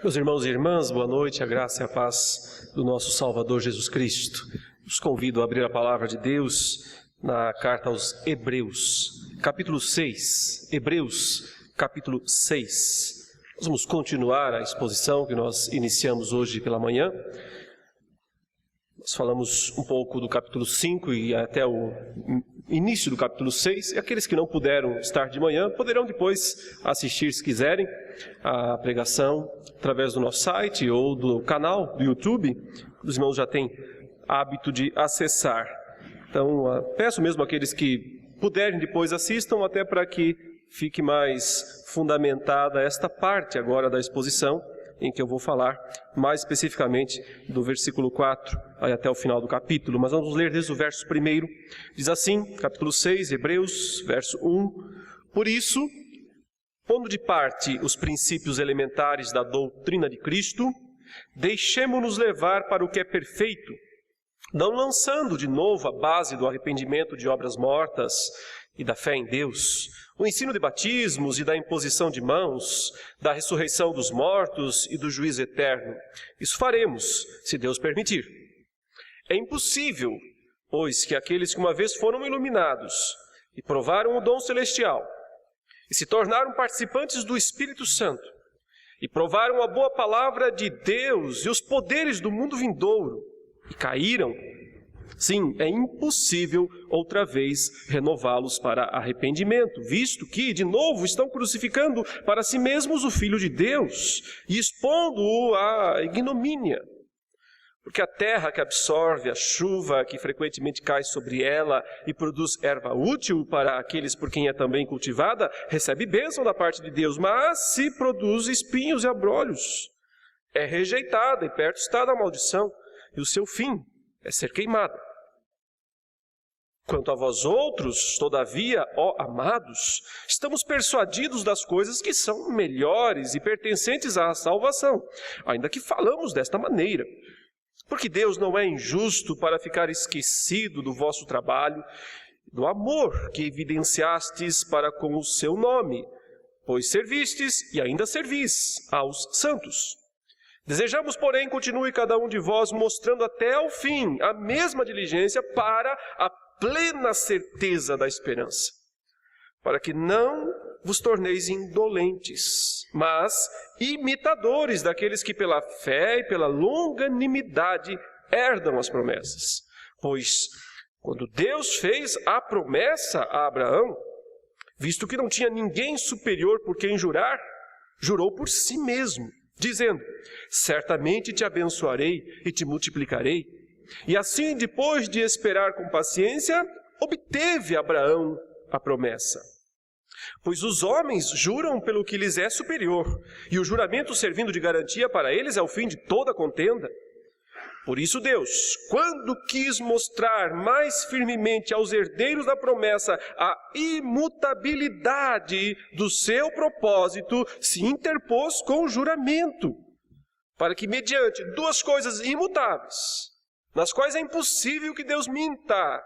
Meus irmãos e irmãs, boa noite, a graça e a paz do nosso Salvador Jesus Cristo. Os convido a abrir a palavra de Deus na carta aos Hebreus, capítulo 6. Hebreus, capítulo 6. Nós vamos continuar a exposição que nós iniciamos hoje pela manhã. Nós falamos um pouco do capítulo 5 e até o início do capítulo 6. E aqueles que não puderam estar de manhã poderão depois assistir, se quiserem, a pregação através do nosso site ou do canal do YouTube. Os irmãos já têm hábito de acessar. Então, peço mesmo àqueles que puderem depois assistam, até para que fique mais fundamentada esta parte agora da exposição, em que eu vou falar mais especificamente do versículo 4 aí até o final do capítulo. Mas vamos ler desde o verso 1. Diz assim, capítulo 6, Hebreus, verso 1. Por isso, pondo de parte os princípios elementares da doutrina de Cristo, deixemo-nos levar para o que é perfeito, não lançando de novo a base do arrependimento de obras mortas e da fé em Deus, o ensino de batismos e da imposição de mãos, da ressurreição dos mortos e do juízo eterno. Isso faremos, se Deus permitir. É impossível, pois, que aqueles que uma vez foram iluminados e provaram o dom celestial, e se tornaram participantes do Espírito Santo, e provaram a boa palavra de Deus e os poderes do mundo vindouro, e caíram, sim, é impossível outra vez renová-los para arrependimento, visto que, de novo, estão crucificando para si mesmos o Filho de Deus e expondo-o à ignomínia. Porque a terra que absorve a chuva que frequentemente cai sobre ela e produz erva útil para aqueles por quem é também cultivada, recebe bênção da parte de Deus, mas se produz espinhos e abrolhos, é rejeitada e perto está da maldição, e o seu fim é ser queimada. Quanto a vós outros, todavia, ó amados, estamos persuadidos das coisas que são melhores e pertencentes à salvação, ainda que falamos desta maneira. Porque Deus não é injusto para ficar esquecido do vosso trabalho, do amor que evidenciastes para com o seu nome, pois servistes e ainda servis aos santos. Desejamos, porém, continue cada um de vós mostrando até o fim a mesma diligência para a plena certeza da esperança, para que não vos torneis indolentes, mas imitadores daqueles que pela fé e pela longanimidade herdam as promessas. Pois, quando Deus fez a promessa a Abraão, visto que não tinha ninguém superior por quem jurar, jurou por si mesmo, dizendo: certamente te abençoarei e te multiplicarei. E assim, depois de esperar com paciência, obteve Abraão a promessa. Pois os homens juram pelo que lhes é superior, e o juramento servindo de garantia para eles é o fim de toda contenda. Por isso Deus, quando quis mostrar mais firmemente aos herdeiros da promessa a imutabilidade do seu propósito, se interpôs com o juramento, para que mediante duas coisas imutáveis, nas quais é impossível que Deus minta,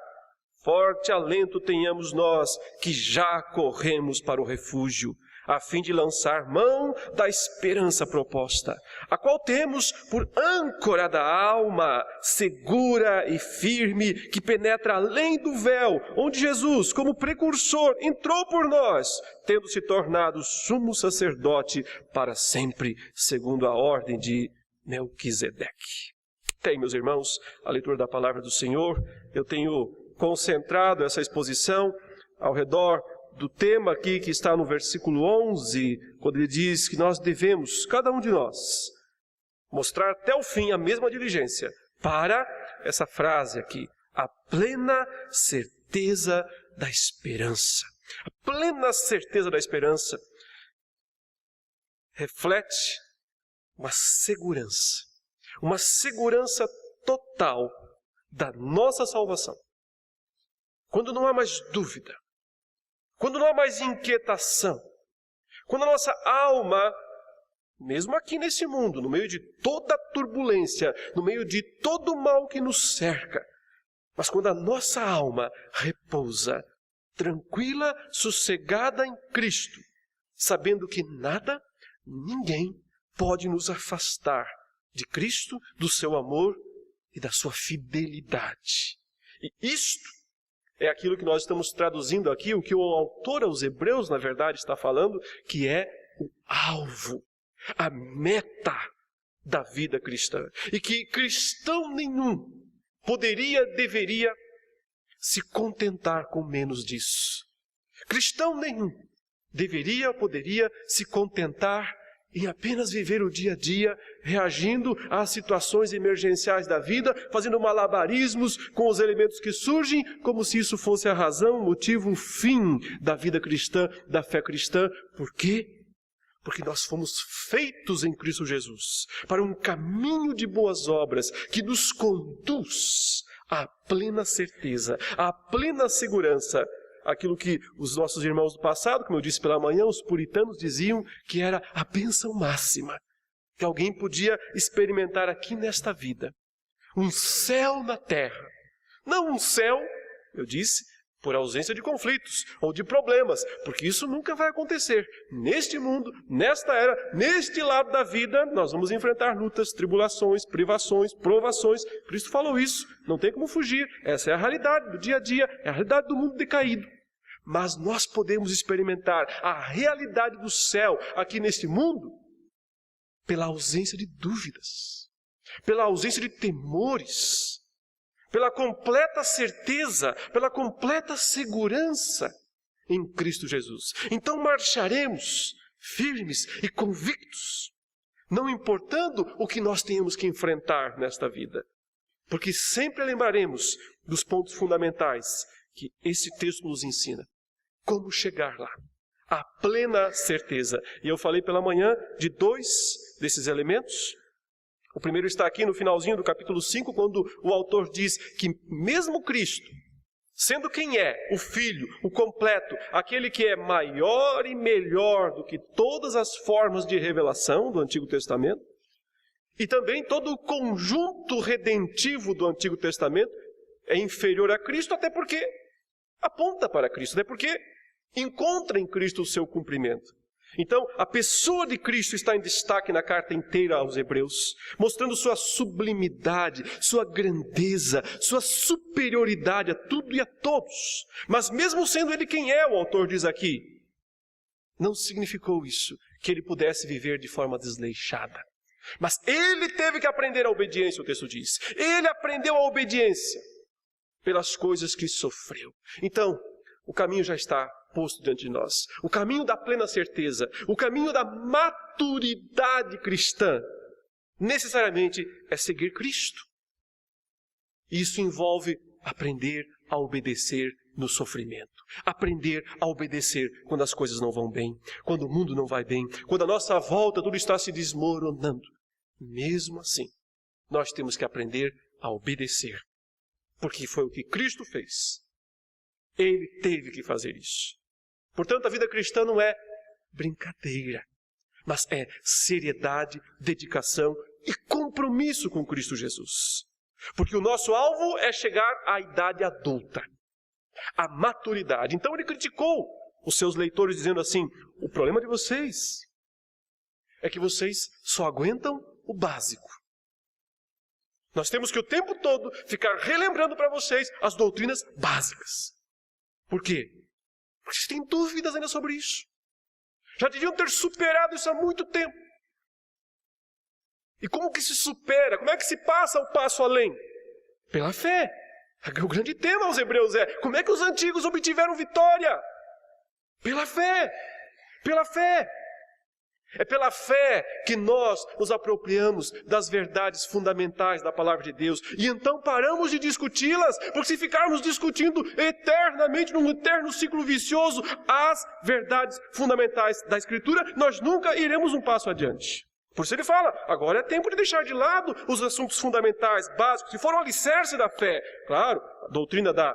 forte alento tenhamos nós que já corremos para o refúgio, a fim de lançar mão da esperança proposta, a qual temos por âncora da alma, segura e firme, que penetra além do véu, onde Jesus, como precursor, entrou por nós, tendo se tornado sumo sacerdote para sempre, segundo a ordem de Melquisedeque. Tem, meus irmãos, a leitura da palavra do Senhor. Eu tenho concentrado essa exposição ao redor do tema aqui que está no versículo 11, quando ele diz que nós devemos, cada um de nós, mostrar até o fim a mesma diligência para essa frase aqui, a plena certeza da esperança. A plena certeza da esperança reflete uma segurança total da nossa salvação. Quando não há mais dúvida, quando não há mais inquietação, quando a nossa alma, mesmo aqui nesse mundo, no meio de toda a turbulência, no meio de todo o mal que nos cerca, mas quando a nossa alma repousa, tranquila, sossegada em Cristo, sabendo que nada, ninguém pode nos afastar de Cristo, do seu amor e da sua fidelidade. E isto é aquilo que nós estamos traduzindo aqui, o que o autor aos Hebreus, na verdade, está falando, que é o alvo, a meta da vida cristã. E que cristão nenhum deveria se contentar com menos disso. Cristão nenhum poderia se contentar em apenas viver o dia a dia, reagindo às situações emergenciais da vida, fazendo malabarismos com os elementos que surgem, como se isso fosse a razão, o motivo, o fim da vida cristã, da fé cristã. Por quê? Porque nós fomos feitos em Cristo Jesus para um caminho de boas obras que nos conduz à plena certeza, à plena segurança. Aquilo que os nossos irmãos do passado, como eu disse pela manhã, os puritanos diziam que era a bênção máxima que alguém podia experimentar aqui nesta vida. Um céu na terra. Não um céu, eu disse, por ausência de conflitos ou de problemas, porque isso nunca vai acontecer. Neste mundo, nesta era, neste lado da vida, nós vamos enfrentar lutas, tribulações, privações, provações. Cristo falou isso, não tem como fugir. Essa é a realidade do dia a dia, é a realidade do mundo decaído. Mas nós podemos experimentar a realidade do céu aqui neste mundo pela ausência de dúvidas, pela ausência de temores, pela completa certeza, pela completa segurança em Cristo Jesus. Então marcharemos firmes e convictos, não importando o que nós tenhamos que enfrentar nesta vida, porque sempre lembraremos dos pontos fundamentais que esse texto nos ensina. Como chegar lá? A plena certeza. E eu falei pela manhã de 2 desses elementos. O primeiro está aqui no finalzinho do capítulo 5, quando o autor diz que mesmo Cristo, sendo quem é, o Filho, o completo, aquele que é maior e melhor do que todas as formas de revelação do Antigo Testamento, e também todo o conjunto redentivo do Antigo Testamento, é inferior a Cristo, até porque aponta para Cristo, até porque encontra em Cristo o seu cumprimento. Então, a pessoa de Cristo está em destaque na carta inteira aos Hebreus, mostrando sua sublimidade, sua grandeza, sua superioridade a tudo e a todos. Mas mesmo sendo ele quem é, o autor diz aqui, não significou isso que ele pudesse viver de forma desleixada. Mas ele teve que aprender a obediência, o texto diz. Ele aprendeu a obediência pelas coisas que sofreu. Então, o caminho já está posto diante de nós. O caminho da plena certeza, o caminho da maturidade cristã, necessariamente é seguir Cristo. Isso envolve aprender a obedecer no sofrimento. Aprender a obedecer quando as coisas não vão bem, quando o mundo não vai bem, quando a nossa volta tudo está se desmoronando. Mesmo assim, nós temos que aprender a obedecer. Porque foi o que Cristo fez. Ele teve que fazer isso. Portanto, a vida cristã não é brincadeira, mas é seriedade, dedicação e compromisso com Cristo Jesus. Porque o nosso alvo é chegar à idade adulta, à maturidade. Então ele criticou os seus leitores dizendo assim, o problema de vocês é que vocês só aguentam o básico. Nós temos que o tempo todo ficar relembrando para vocês as doutrinas básicas. Por quê? Porque vocês têm dúvidas ainda sobre isso. Já deviam ter superado isso há muito tempo. E como que se supera? Como é que se passa o passo além? Pela fé. O grande tema aos Hebreus é, como é que os antigos obtiveram vitória? Pela fé. Pela fé. É pela fé que nós nos apropriamos das verdades fundamentais da palavra de Deus. E então paramos de discuti-las, porque se ficarmos discutindo eternamente, num eterno ciclo vicioso, as verdades fundamentais da Escritura, nós nunca iremos um passo adiante. Por isso ele fala, agora é tempo de deixar de lado os assuntos fundamentais, básicos, que foram o alicerce da fé. Claro, a doutrina da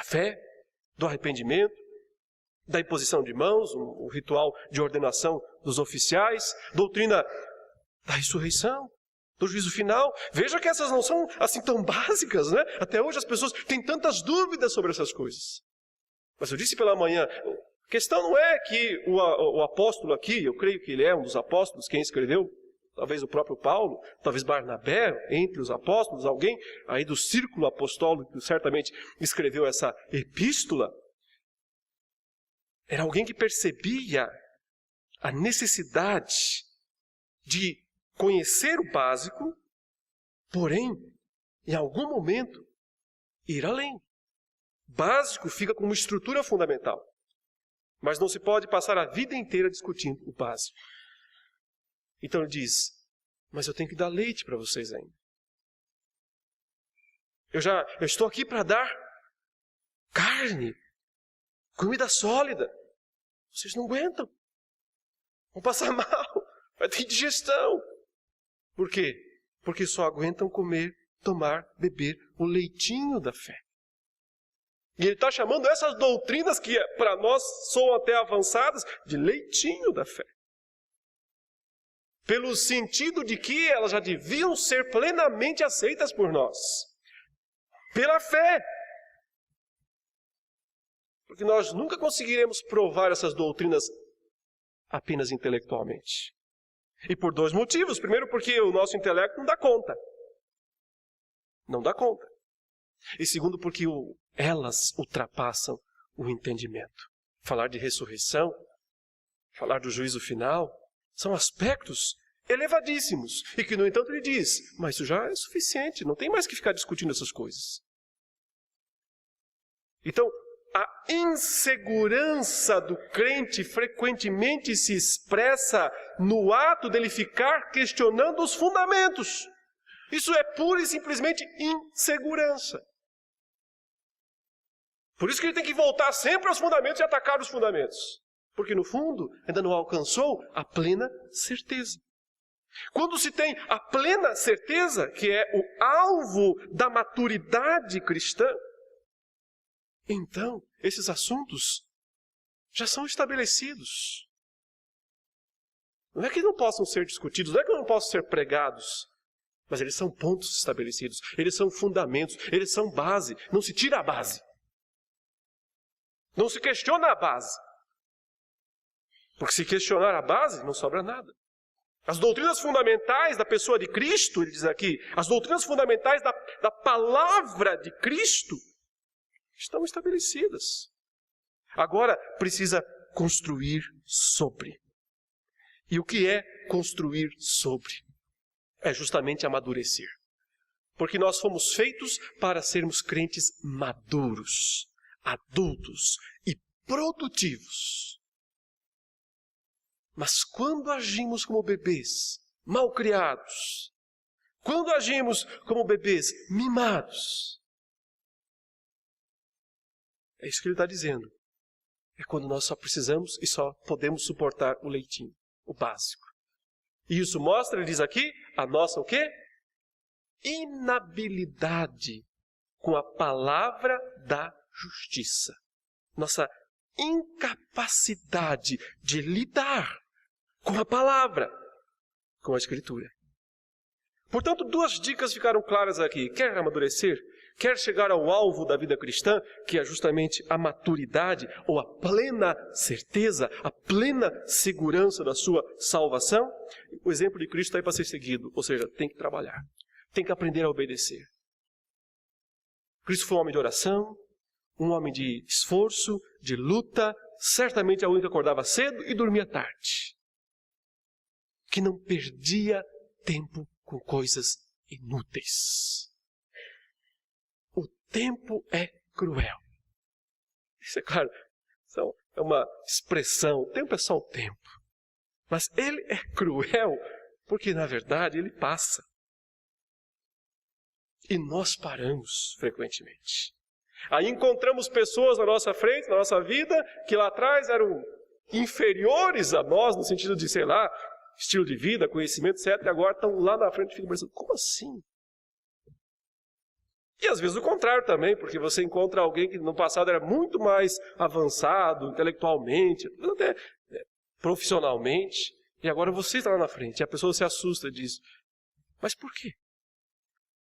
fé, do arrependimento, da imposição de mãos, o ritual de ordenação dos oficiais, doutrina da ressurreição, do juízo final. Veja que essas não são assim tão básicas, né? Até hoje as pessoas têm tantas dúvidas sobre essas coisas. Mas eu disse pela manhã, A questão não é que o apóstolo aqui, eu creio que ele é um dos apóstolos, quem escreveu, talvez o próprio Paulo, talvez Barnabé, entre os apóstolos, alguém aí do círculo apostólico que certamente escreveu essa epístola, era alguém que percebia a necessidade de conhecer o básico, porém, em algum momento, ir além. Básico fica como estrutura fundamental, mas não se pode passar a vida inteira discutindo o básico. Então ele diz, mas eu tenho que dar leite para vocês ainda. Eu estou aqui para dar carne, comida sólida. Vocês não aguentam. Vão passar mal, vai ter indigestão. Por quê? Porque só aguentam comer, tomar, beber o leitinho da fé. E ele está chamando essas doutrinas que para nós soam até avançadas de leitinho da fé. Pelo sentido de que elas já deviam ser plenamente aceitas por nós. Pela fé. Porque nós nunca conseguiremos provar essas doutrinas apenas intelectualmente. E por dois motivos. Primeiro, porque o nosso intelecto não dá conta. Não dá conta. E segundo, porque elas ultrapassam o entendimento. Falar de ressurreição, falar do juízo final, são aspectos elevadíssimos. E que, no entanto, ele diz, mas isso já é suficiente, não tem mais que ficar discutindo essas coisas. Então, a insegurança do crente frequentemente se expressa no ato dele ficar questionando os fundamentos. Isso é pura e simplesmente insegurança. Por isso que ele tem que voltar sempre aos fundamentos e atacar os fundamentos. Porque, no fundo, ainda não alcançou a plena certeza. Quando se tem a plena certeza, que é o alvo da maturidade cristã, então esses assuntos já são estabelecidos. Não é que não possam ser discutidos, não é que não possam ser pregados, mas eles são pontos estabelecidos, eles são fundamentos, eles são base. Não se tira a base. Não se questiona a base. Porque se questionar a base, não sobra nada. As doutrinas fundamentais da pessoa de Cristo, ele diz aqui, as doutrinas fundamentais da palavra de Cristo estão estabelecidas. Agora precisa construir sobre. E o que é construir sobre? É justamente amadurecer. Porque nós fomos feitos para sermos crentes maduros, adultos e produtivos. Mas quando agimos como bebês mal criados, quando agimos como bebês mimados, é isso que ele está dizendo. É quando nós só precisamos e só podemos suportar o leitinho, o básico. E isso mostra, ele diz aqui, a nossa o quê? Inabilidade com a palavra da justiça. Nossa incapacidade de lidar com a palavra, com a Escritura. Portanto, duas dicas ficaram claras aqui. Quer amadurecer? Quer chegar ao alvo da vida cristã, que é justamente a maturidade ou a plena certeza, a plena segurança da sua salvação? O exemplo de Cristo está aí para ser seguido, ou seja, tem que trabalhar, tem que aprender a obedecer. Cristo foi um homem de oração, um homem de esforço, de luta, certamente alguém que acordava cedo e dormia tarde, que não perdia tempo com coisas inúteis. O tempo é cruel. Isso é claro, é uma expressão, o tempo é só o tempo. Mas ele é cruel porque, na verdade, ele passa. E nós paramos frequentemente. Aí encontramos pessoas na nossa frente, na nossa vida, que lá atrás eram inferiores a nós, no sentido de, sei lá, estilo de vida, conhecimento, etc. E agora estão lá na frente e ficam pensando, como assim? E às vezes o contrário também, porque você encontra alguém que no passado era muito mais avançado intelectualmente, até profissionalmente, e agora você está lá na frente. E a pessoa se assusta e diz, mas por quê?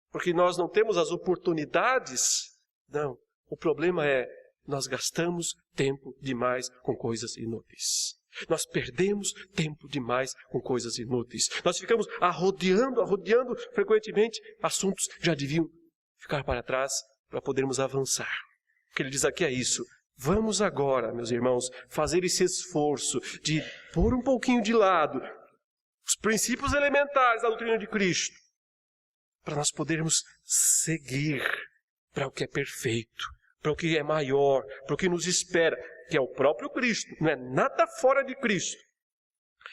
Porque nós não temos as oportunidades? Não. O problema é, nós gastamos tempo demais com coisas inúteis. Nós perdemos tempo demais com coisas inúteis. Nós ficamos arrodeando frequentemente assuntos que já deviam ficar para trás para podermos avançar. O que ele diz aqui é isso. Vamos agora, meus irmãos, fazer esse esforço de pôr um pouquinho de lado os princípios elementares da doutrina de Cristo, para nós podermos seguir para o que é perfeito, para o que é maior, para o que nos espera, que é o próprio Cristo, não é nada fora de Cristo.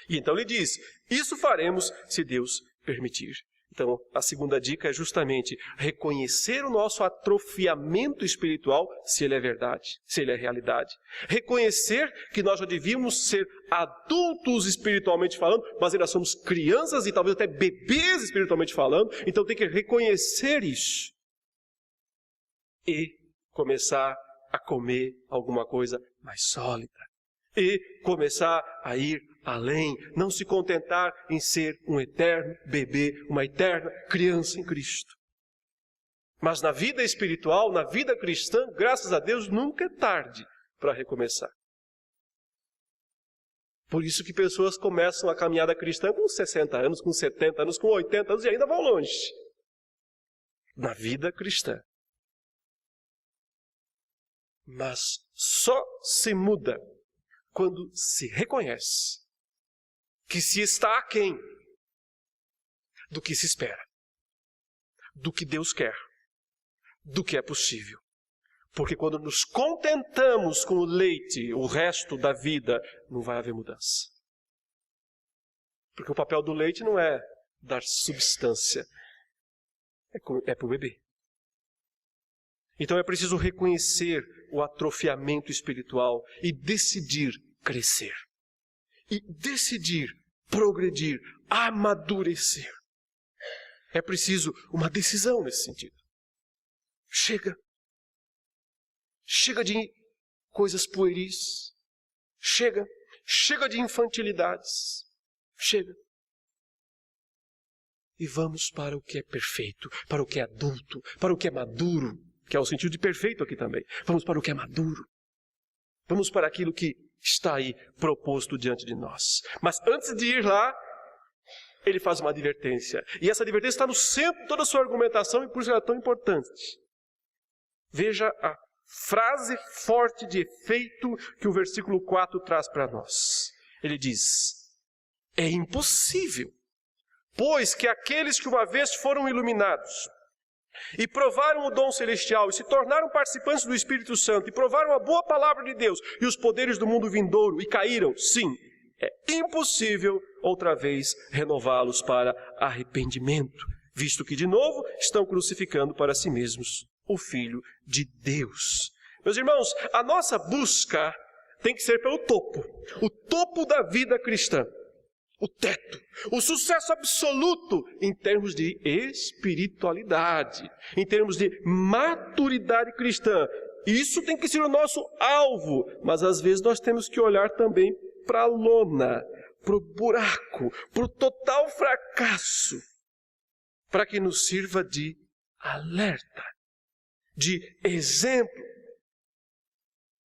E então ele diz, isso faremos se Deus permitir. Então, a segunda dica é justamente reconhecer o nosso atrofiamento espiritual, se ele é verdade, se ele é realidade. Reconhecer que nós já devíamos ser adultos espiritualmente falando, mas ainda somos crianças e talvez até bebês espiritualmente falando. Então tem que reconhecer isso. E começar a comer alguma coisa mais sólida. E começar a ir além, não se contentar em ser um eterno bebê, uma eterna criança em Cristo. Mas na vida espiritual, na vida cristã, graças a Deus, nunca é tarde para recomeçar. Por isso que pessoas começam a caminhada cristã com 60 anos, com 70 anos, com 80 anos e ainda vão longe. Na vida cristã. Mas só se muda quando se reconhece que se está aquém do que se espera, do que Deus quer, do que é possível. Porque quando nos contentamos com o leite, o resto da vida, não vai haver mudança. Porque o papel do leite não é dar substância, é para o bebê. Então é preciso reconhecer o atrofiamento espiritual e decidir crescer. E decidir progredir, amadurecer. É preciso uma decisão nesse sentido. Chega. Chega de coisas pueris. Chega. Chega de infantilidades. Chega. E vamos para o que é perfeito, para o que é adulto, para o que é maduro, que é o sentido de perfeito aqui também. Vamos para o que é maduro. Vamos para aquilo que está aí proposto diante de nós. Mas antes de ir lá, ele faz uma advertência. E essa advertência está no centro de toda a sua argumentação e por isso ela é tão importante. Veja a frase forte de efeito que o versículo 4 traz para nós. Ele diz, é impossível, pois que aqueles que uma vez foram iluminados e provaram o dom celestial, e se tornaram participantes do Espírito Santo, e provaram a boa palavra de Deus, e os poderes do mundo vindouro, e caíram, sim, é impossível outra vez renová-los para arrependimento, visto que de novo estão crucificando para si mesmos o Filho de Deus. Meus irmãos, a nossa busca tem que ser pelo topo, o topo da vida cristã. O teto, o sucesso absoluto em termos de espiritualidade, em termos de maturidade cristã. Isso tem que ser o nosso alvo, mas às vezes nós temos que olhar também para a lona, para o buraco, para o total fracasso, para que nos sirva de alerta, de exemplo.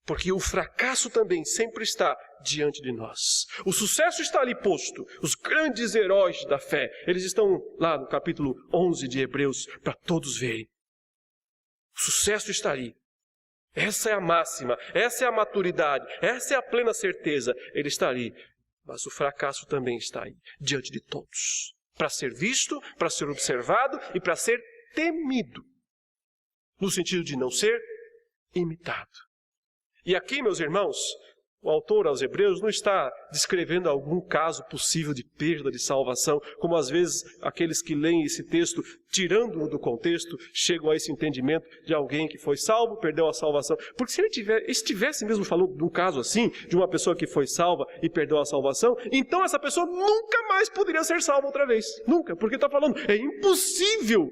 Porque o fracasso também sempre está diante de nós. O sucesso está ali posto. Os grandes heróis da fé, eles estão lá no capítulo 11 de Hebreus, para todos verem. O sucesso está ali. Essa é a máxima, essa é a maturidade, essa é a plena certeza. Ele está ali. Mas o fracasso também está aí, diante de todos. Para ser visto, para ser observado e para ser temido. No sentido de não ser imitado. E aqui, meus irmãos, o autor aos Hebreus não está descrevendo algum caso possível de perda de salvação, como às vezes aqueles que leem esse texto, tirando-o do contexto, chegam a esse entendimento de alguém que foi salvo, perdeu a salvação. Porque se ele estivesse mesmo falando de um caso assim, de uma pessoa que foi salva e perdeu a salvação, então essa pessoa nunca mais poderia ser salva outra vez. Nunca, porque está falando, é impossível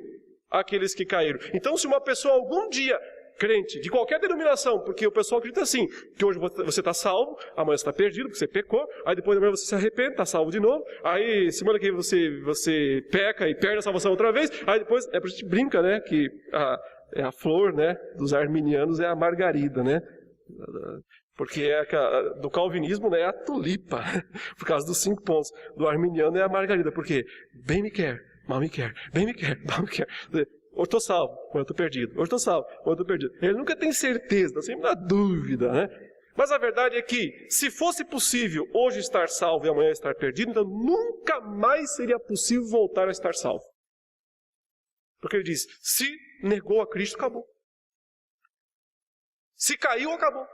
aqueles que caíram. Então se uma pessoa algum dia crente, de qualquer denominação, porque o pessoal acredita assim, que hoje você está salvo, amanhã você está perdido, porque você pecou, aí depois da manhã você se arrepende, está salvo de novo, aí semana que você peca e perde a salvação outra vez, aí depois, a gente brinca, né, que a flor, né, dos arminianos é a margarida, né, Porque do calvinismo, né, é a tulipa, por causa dos 5 pontos. Do arminiano é a margarida, porque bem me quer, mal me quer, bem me quer, mal me quer. Hoje estou salvo, ou eu estou perdido. Hoje estou salvo, ou eu estou perdido. Ele nunca tem certeza, está sempre na dúvida, né? Mas a verdade é que, se fosse possível hoje estar salvo e amanhã estar perdido, então nunca mais seria possível voltar a estar salvo. Porque ele diz, se negou a Cristo, acabou. Se caiu, acabou.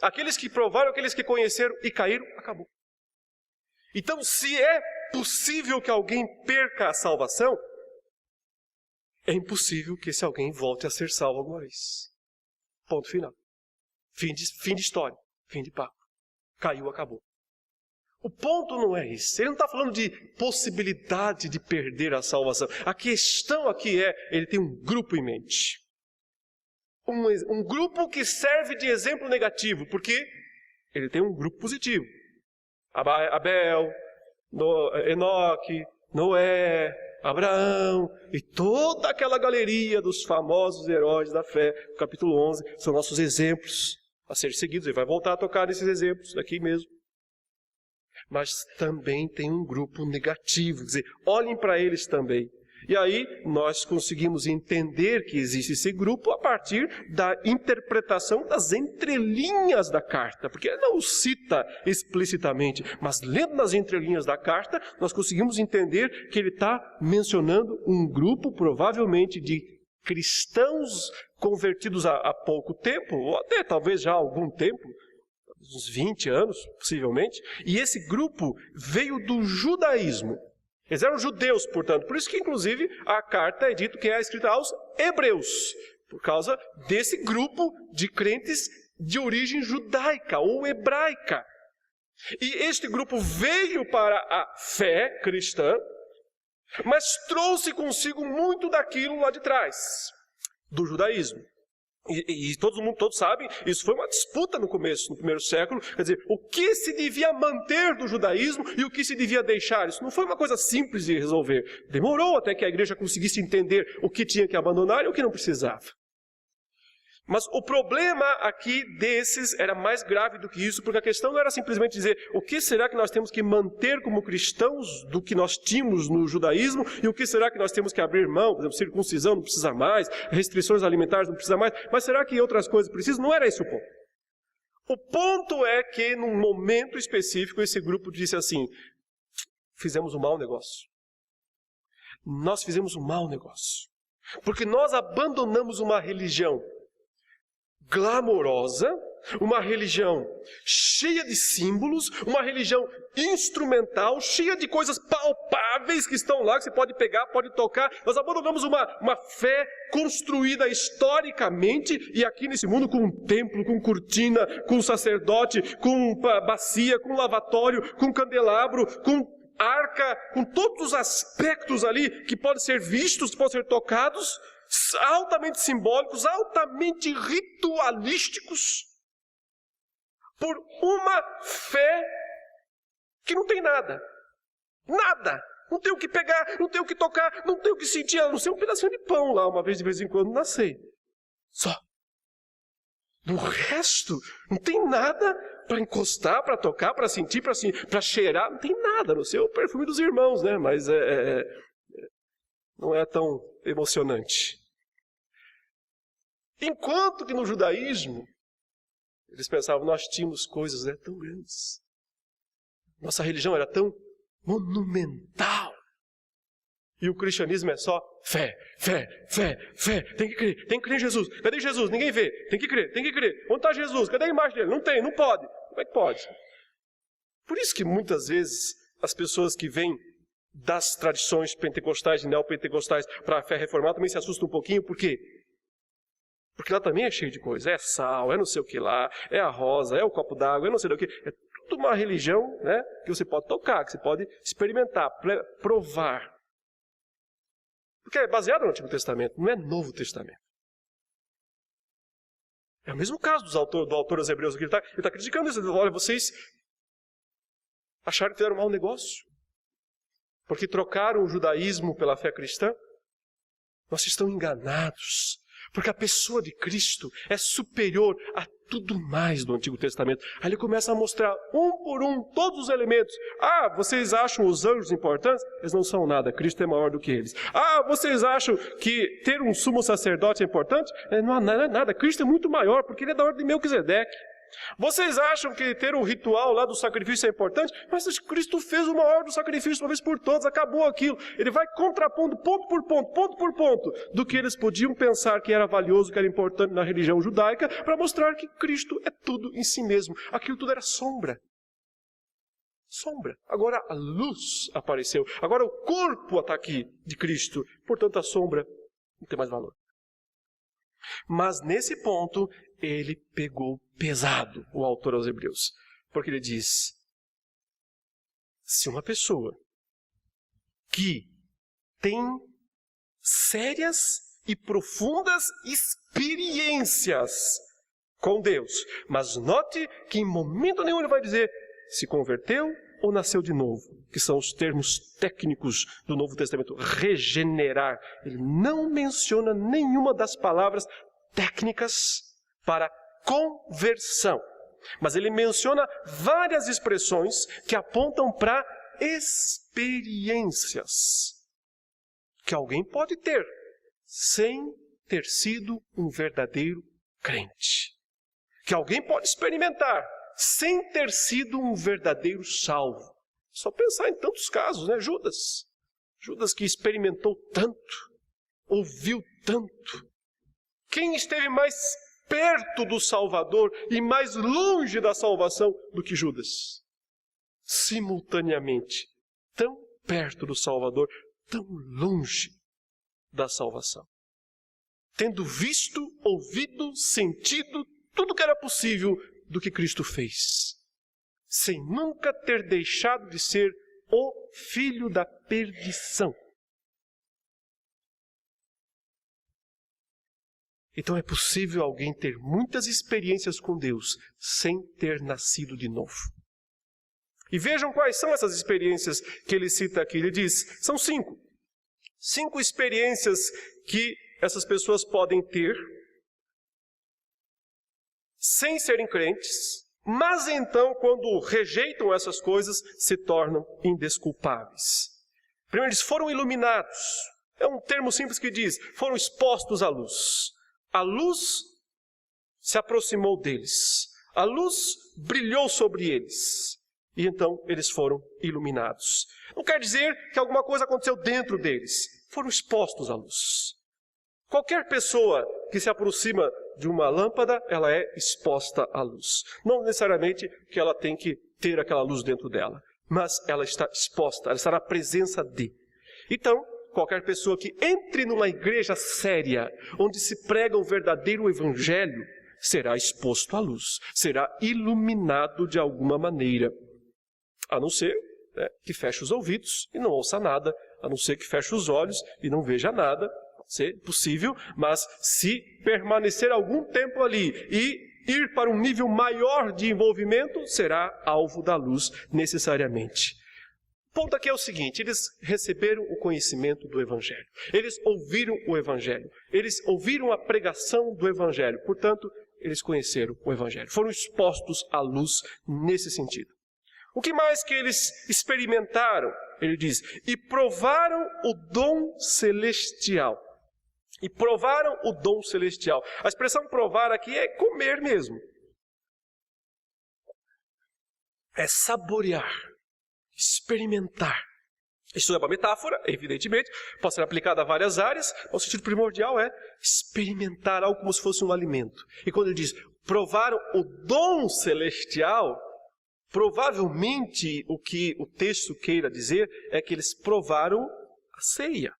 Aqueles que provaram, aqueles que conheceram e caíram, acabou. Então, se é possível que alguém perca a salvação, é impossível que esse alguém volte a ser salvo alguma vez. Ponto final. Fim de história. Fim de papo. Caiu, acabou. O ponto não é esse. Ele não está falando de possibilidade de perder a salvação. A questão aqui é, ele tem um grupo em mente. Um grupo que serve de exemplo negativo, porque ele tem um grupo positivo. Abel, Enoque, Noé, Abraão e toda aquela galeria dos famosos heróis da fé, no capítulo 11, são nossos exemplos a ser seguidos. Ele vai voltar a tocar nesses exemplos daqui mesmo. Mas também tem um grupo negativo, quer dizer, olhem para eles também. E aí nós conseguimos entender que existe esse grupo a partir da interpretação das entrelinhas da carta, porque ele não o cita explicitamente, mas lendo nas entrelinhas da carta, nós conseguimos entender que ele está mencionando um grupo provavelmente de cristãos convertidos há pouco tempo, ou até talvez já há algum tempo, uns 20 anos possivelmente, e esse grupo veio do judaísmo. Eles eram judeus, portanto, por isso que inclusive a carta é dito que é escrita aos hebreus, por causa desse grupo de crentes de origem judaica ou hebraica. E este grupo veio para a fé cristã, mas trouxe consigo muito daquilo lá de trás, do judaísmo. E todos sabem, isso foi uma disputa no começo, no primeiro século, quer dizer, o que se devia manter do judaísmo e o que se devia deixar. Isso não foi uma coisa simples de resolver. Demorou até que a igreja conseguisse entender o que tinha que abandonar e o que não precisava. Mas o problema aqui desses era mais grave do que isso, porque a questão não era simplesmente dizer o que será que nós temos que manter como cristãos do que nós tínhamos no judaísmo e o que será que nós temos que abrir mão, por exemplo, circuncisão não precisa mais, restrições alimentares não precisa mais, mas será que outras coisas precisam? Não era esse o ponto. O ponto é que num momento específico esse grupo disse assim, fizemos um mau negócio. Nós fizemos um mau negócio, porque nós abandonamos uma religião glamourosa, uma religião cheia de símbolos, uma religião instrumental, cheia de coisas palpáveis que estão lá, que você pode pegar, pode tocar. Nós abandonamos uma fé construída historicamente e aqui nesse mundo com um templo, com cortina, com sacerdote, com bacia, com lavatório, com candelabro, com arca, com todos os aspectos ali que podem ser vistos, que podem ser tocados, altamente simbólicos, altamente ritualísticos, por uma fé que não tem nada. Nada. Não tem o que pegar, não tem o que tocar, não tem o que sentir, a não ser um pedacinho de pão lá, uma vez de vez em quando, na ceia. Só. No resto, não tem nada para encostar, para tocar, para sentir, para cheirar, não tem nada, a não ser o perfume dos irmãos, né? Mas não é tão emocionante. Enquanto que no judaísmo, eles pensavam, nós tínhamos coisas tão grandes. Nossa religião era tão monumental. E o cristianismo é só fé, fé, fé, fé. Tem que crer em Jesus. Cadê Jesus? Ninguém vê. Tem que crer. Onde está Jesus? Cadê a imagem dele? Não tem, não pode. Como é que pode? Por isso que muitas vezes as pessoas que vêm das tradições pentecostais e neopentecostais para a fé reformada também se assustam um pouquinho. Por quê? Porque lá também é cheio de coisa. É sal, é não sei o que lá, é a rosa, é o copo d'água, é não sei o que. É tudo uma religião, né, que você pode tocar, que você pode experimentar, provar. Porque é baseado no Antigo Testamento, não é Novo Testamento. É o mesmo caso do autor aos Hebreus, que ele está criticando isso. Olha, vocês acharam que fizeram um mau negócio, porque trocaram o judaísmo pela fé cristã. Vocês estão enganados, Porque a pessoa de Cristo é superior a tudo mais do Antigo Testamento. Aí ele começa a mostrar um por um todos os elementos. Ah, vocês acham os anjos importantes? Eles não são nada, Cristo é maior do que eles. Ah, vocês acham que ter um sumo sacerdote é importante? Não é nada, Cristo é muito maior, porque ele é da ordem de Melquisedeque. Vocês acham que ter um ritual lá do sacrifício é importante? Mas Cristo fez o maior do sacrifício uma vez por todas, acabou aquilo. Ele vai contrapondo ponto por ponto, do que eles podiam pensar que era valioso, que era importante na religião judaica, para mostrar que Cristo é tudo em si mesmo. Aquilo tudo era sombra. Sombra. Agora a luz apareceu. Agora o corpo está aqui de Cristo. Portanto a sombra não tem mais valor. Mas nesse ponto, ele pegou pesado, o autor aos Hebreus. Porque ele diz, se uma pessoa que tem sérias e profundas experiências com Deus, mas note que em momento nenhum ele vai dizer se converteu ou nasceu de novo, que são os termos técnicos do Novo Testamento, regenerar. Ele não menciona nenhuma das palavras técnicas para conversão, mas ele menciona várias expressões que apontam para experiências que alguém pode ter sem ter sido um verdadeiro crente, que alguém pode experimentar sem ter sido um verdadeiro salvo. Só pensar em tantos casos, né? Judas que experimentou tanto, ouviu tanto. Quem esteve mais perto do Salvador e mais longe da salvação do que Judas? Simultaneamente, tão perto do Salvador, tão longe da salvação. Tendo visto, ouvido, sentido tudo que era possível do que Cristo fez, sem nunca ter deixado de ser o filho da perdição. Então é possível alguém ter muitas experiências com Deus sem ter nascido de novo. E vejam quais são essas experiências que ele cita aqui. Ele diz, são 5. 5 experiências que essas pessoas podem ter sem serem crentes, mas então, quando rejeitam essas coisas, se tornam indesculpáveis. Primeiro, eles foram iluminados. É um termo simples que diz, foram expostos à luz. A luz se aproximou deles. A luz brilhou sobre eles. E então eles foram iluminados. Não quer dizer que alguma coisa aconteceu dentro deles. Foram expostos à luz. Qualquer pessoa que se aproxima de uma lâmpada, ela é exposta à luz. Não necessariamente que ela tem que ter aquela luz dentro dela, mas ela está exposta, ela está na presença de. Então, qualquer pessoa que entre numa igreja séria, onde se prega o verdadeiro evangelho, será exposto à luz, será iluminado de alguma maneira. A não ser que feche os ouvidos e não ouça nada, a não ser que feche os olhos e não veja nada. Ser possível, mas se permanecer algum tempo ali e ir para um nível maior de envolvimento, será alvo da luz necessariamente. O ponto aqui é o seguinte, eles receberam o conhecimento do Evangelho, eles ouviram o Evangelho, eles ouviram a pregação do Evangelho, portanto, eles conheceram o Evangelho, foram expostos à luz nesse sentido. O que mais que eles experimentaram? Ele diz, e provaram o dom celestial. E provaram o dom celestial. A expressão provar aqui é comer mesmo. É saborear, experimentar. Isso é uma metáfora, evidentemente, pode ser aplicada a várias áreas. O sentido primordial é experimentar algo como se fosse um alimento. E quando ele diz provaram o dom celestial, provavelmente o que o texto queira dizer é que eles provaram a ceia.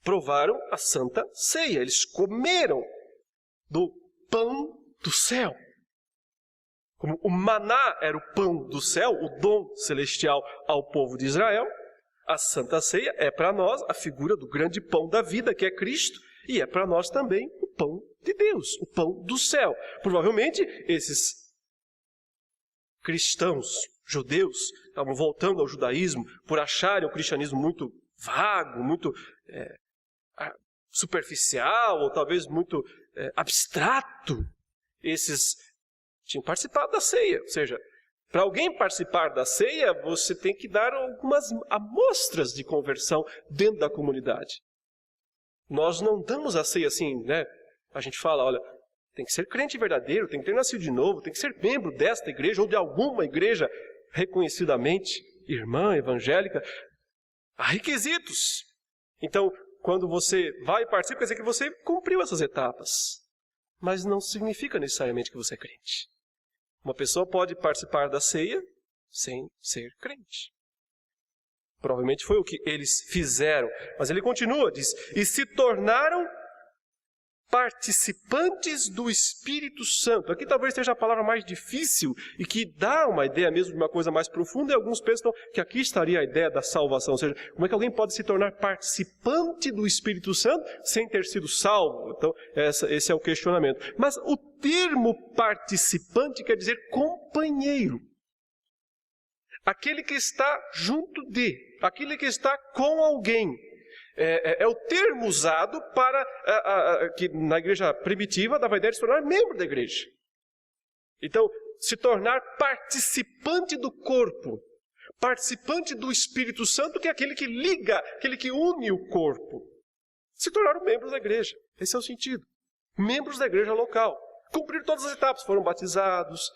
Provaram a santa ceia, eles comeram do pão do céu. Como o maná era o pão do céu, o dom celestial ao povo de Israel, a santa ceia é para nós a figura do grande pão da vida, que é Cristo, e é para nós também o pão de Deus, o pão do céu. Provavelmente esses cristãos, judeus, estavam voltando ao judaísmo por acharem o cristianismo muito vago, muito superficial ou talvez muito abstrato, esses tinham participado da ceia. Ou seja, para alguém participar da ceia, você tem que dar algumas amostras de conversão dentro da comunidade. Nós não damos a ceia assim, né? A gente fala, olha, tem que ser crente verdadeiro, tem que ter nascido de novo, tem que ser membro desta igreja ou de alguma igreja reconhecidamente irmã evangélica. Há requisitos. Então, quando você vai e participa, quer dizer que você cumpriu essas etapas. Mas não significa necessariamente que você é crente. Uma pessoa pode participar da ceia sem ser crente. Provavelmente foi o que eles fizeram. Mas ele continua, diz, e se tornaram participantes do Espírito Santo. Aqui talvez seja a palavra mais difícil e que dá uma ideia mesmo de uma coisa mais profunda, e alguns pensam que aqui estaria a ideia da salvação. Ou seja, como é que alguém pode se tornar participante do Espírito Santo sem ter sido salvo? Então, esse é o questionamento. Mas o termo participante quer dizer companheiro. Aquele que está junto de, aquele que está com alguém. É o termo usado para que na igreja primitiva dava a ideia de se tornar membro da igreja. Então, se tornar participante do corpo, participante do Espírito Santo, que é aquele que liga, aquele que une o corpo. Se tornaram membros da igreja. Esse é o sentido. Membros da igreja local. Cumpriram todas as etapas, foram batizados,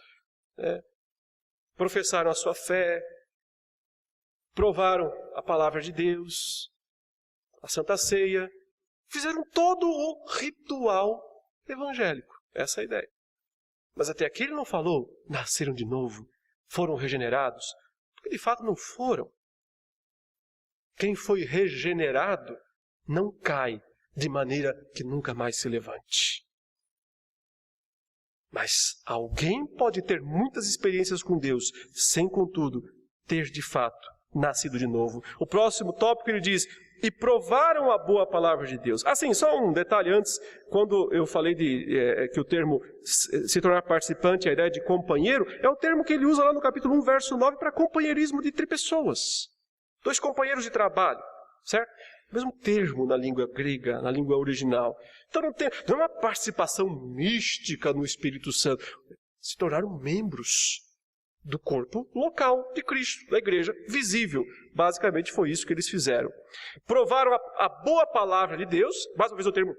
professaram a sua fé, provaram a palavra de Deus, a Santa Ceia, fizeram todo o ritual evangélico. Essa é a ideia. Mas até aqui ele não falou, nasceram de novo, foram regenerados, porque de fato não foram. Quem foi regenerado não cai de maneira que nunca mais se levante. Mas alguém pode ter muitas experiências com Deus, sem, contudo, ter de fato nascido de novo. O próximo tópico ele diz, e provaram a boa palavra de Deus. Assim, só um detalhe antes, quando eu falei que o termo se tornar participante, a ideia de companheiro, é o termo que ele usa lá no capítulo 1, verso 9, para companheirismo entre pessoas. 2 companheiros de trabalho, certo? O mesmo termo na língua grega, na língua original. Então não é uma participação mística no Espírito Santo. Se tornaram membros do corpo local de Cristo, da igreja visível. Basicamente foi isso que eles fizeram. Provaram a boa palavra de Deus, mais uma vez o termo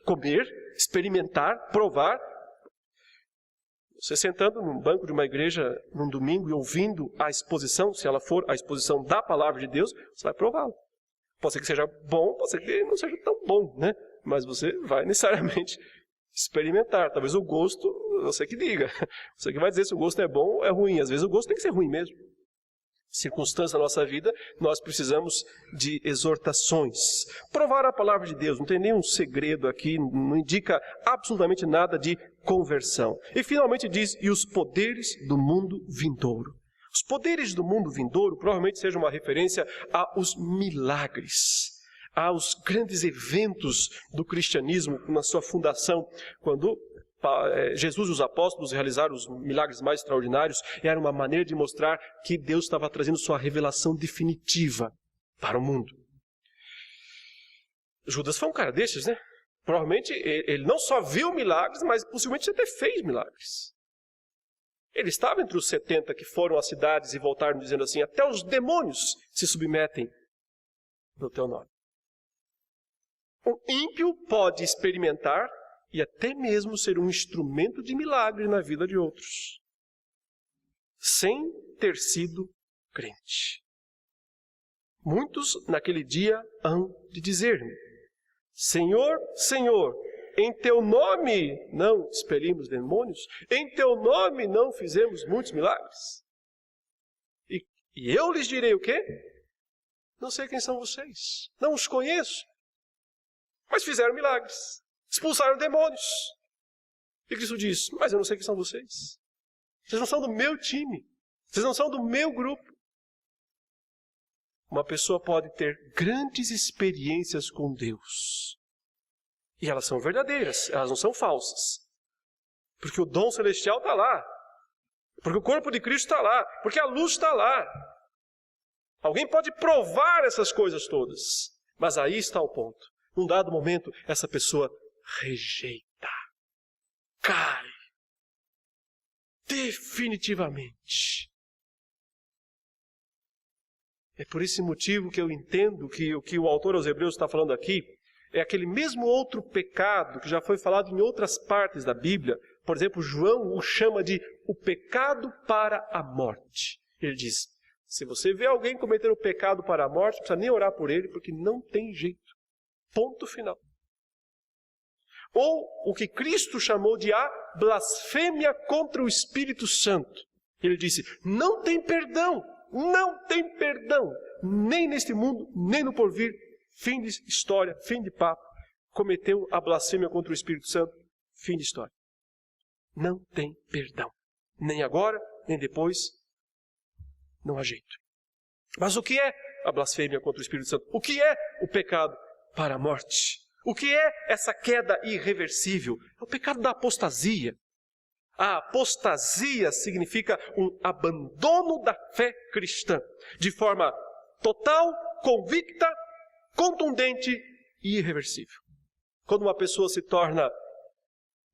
comer, experimentar, provar. Você sentando num banco de uma igreja num domingo e ouvindo a exposição, se ela for a exposição da palavra de Deus, você vai prová-la. Pode ser que seja bom, pode ser que não seja tão bom, né? Mas você vai necessariamente experimentar. Talvez o gosto, você que diga. Você que vai dizer se o gosto é bom ou é ruim. Às vezes o gosto tem que ser ruim mesmo. Circunstância da nossa vida, nós precisamos de exortações. Provar a palavra de Deus, não tem nenhum segredo aqui, não indica absolutamente nada de conversão. E finalmente diz, e os poderes do mundo vindouro. Os poderes do mundo vindouro provavelmente sejam uma referência aos milagres, aos grandes eventos do cristianismo na sua fundação, quando Jesus e os apóstolos realizaram os milagres mais extraordinários, era uma maneira de mostrar que Deus estava trazendo sua revelação definitiva para o mundo. Judas foi um cara desses, né? Provavelmente ele não só viu milagres, mas possivelmente até fez milagres. Ele estava entre os 70 que foram às cidades e voltaram dizendo assim, até os demônios se submetem no teu nome. Um ímpio pode experimentar e até mesmo ser um instrumento de milagre na vida de outros, sem ter sido crente. Muitos naquele dia hão de dizer-me, Senhor, Senhor, em teu nome não expelimos demônios? Em teu nome não fizemos muitos milagres? E eu lhes direi o quê? Não sei quem são vocês. Não os conheço. Mas fizeram milagres. Expulsaram demônios. E Cristo diz, mas eu não sei quem são vocês. Vocês não são do meu time. Vocês não são do meu grupo. Uma pessoa pode ter grandes experiências com Deus. E elas são verdadeiras, elas não são falsas. Porque o dom celestial está lá. Porque o corpo de Cristo está lá. Porque a luz está lá. Alguém pode provar essas coisas todas. Mas aí está o ponto. Num dado momento, essa pessoa rejeita, cai, definitivamente. É por esse motivo que eu entendo que o que o autor aos Hebreus está falando aqui é aquele mesmo outro pecado que já foi falado em outras partes da Bíblia. Por exemplo, João o chama de o pecado para a morte. Ele diz, se você vê alguém cometer o pecado para a morte, não precisa nem orar por ele, porque não tem jeito. Ponto final. Ou o que Cristo chamou de a blasfêmia contra o Espírito Santo. Ele disse, não tem perdão, nem neste mundo, nem no porvir. Fim de história, fim de papo. Cometeu a blasfêmia contra o Espírito Santo, fim de história. Não tem perdão. Nem agora, nem depois. Não há jeito. Mas o que é a blasfêmia contra o Espírito Santo? O que é o pecado para a morte? O que é essa queda irreversível? É o pecado da apostasia. A apostasia significa um abandono da fé cristã, de forma total, convicta, contundente e irreversível. Quando uma pessoa se torna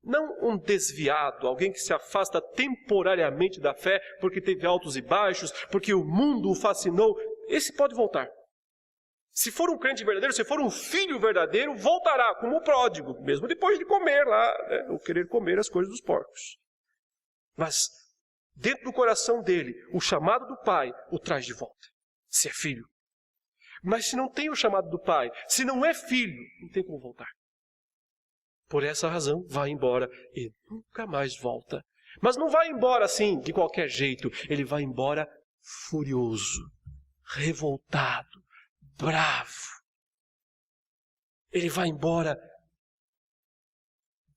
não um desviado, alguém que se afasta temporariamente da fé porque teve altos e baixos, porque o mundo o fascinou, esse pode voltar. Se for um crente verdadeiro, se for um filho verdadeiro, voltará como o pródigo, mesmo depois de comer lá, né, ou querer comer as coisas dos porcos. Mas dentro do coração dele, o chamado do Pai o traz de volta, se é filho. Mas se não tem o chamado do Pai, se não é filho, não tem como voltar. Por essa razão, vai embora e nunca mais volta. Mas não vai embora assim, de qualquer jeito. Ele vai embora furioso, revoltado, bravo. Ele vai embora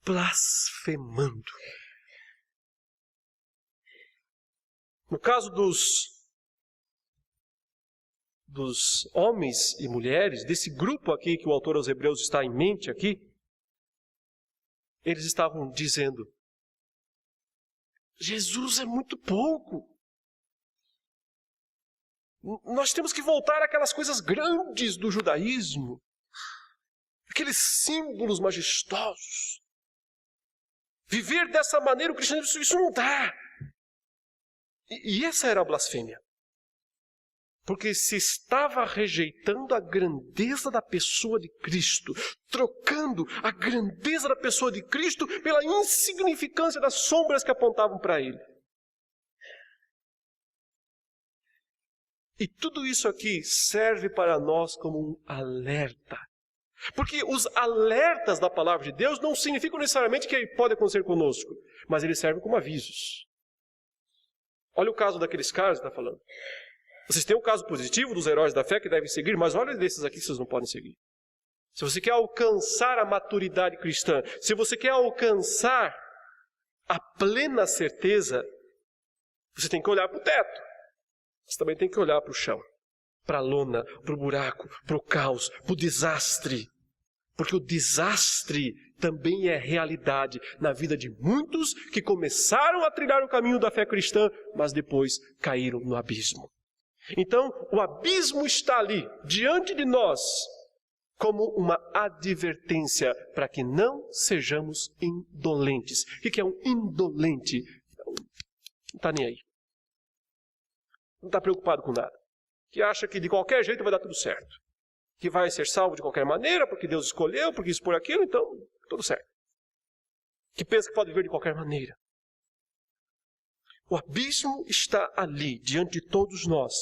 blasfemando. No caso dos homens e mulheres, desse grupo aqui que o autor aos Hebreus está em mente aqui, eles estavam dizendo, Jesus é muito pouco. Nós temos que voltar àquelas coisas grandes do judaísmo, aqueles símbolos majestosos. Viver dessa maneira o cristianismo, isso não dá. E essa era a blasfêmia. Porque se estava rejeitando a grandeza da pessoa de Cristo, trocando a grandeza da pessoa de Cristo pela insignificância das sombras que apontavam para ele. E tudo isso aqui serve para nós como um alerta. Porque os alertas da palavra de Deus não significam necessariamente que pode acontecer conosco, mas eles servem como avisos. Olha o caso daqueles caras que está falando. Vocês têm o caso positivo dos heróis da fé que devem seguir, mas olha desses aqui que vocês não podem seguir. Se você quer alcançar a maturidade cristã, se você quer alcançar a plena certeza, você tem que olhar para o teto. Você também tem que olhar para o chão, para a lona, para o buraco, para o caos, para o desastre. Porque o desastre também é realidade na vida de muitos que começaram a trilhar o caminho da fé cristã, mas depois caíram no abismo. Então, o abismo está ali, diante de nós, como uma advertência para que não sejamos indolentes. O que é um indolente? Não está nem aí. Não está preocupado com nada. Que acha que de qualquer jeito vai dar tudo certo. Que vai ser salvo de qualquer maneira, porque Deus escolheu, porque isso por aquilo, então tudo certo. Que pensa que pode viver de qualquer maneira. O abismo está ali, diante de todos nós,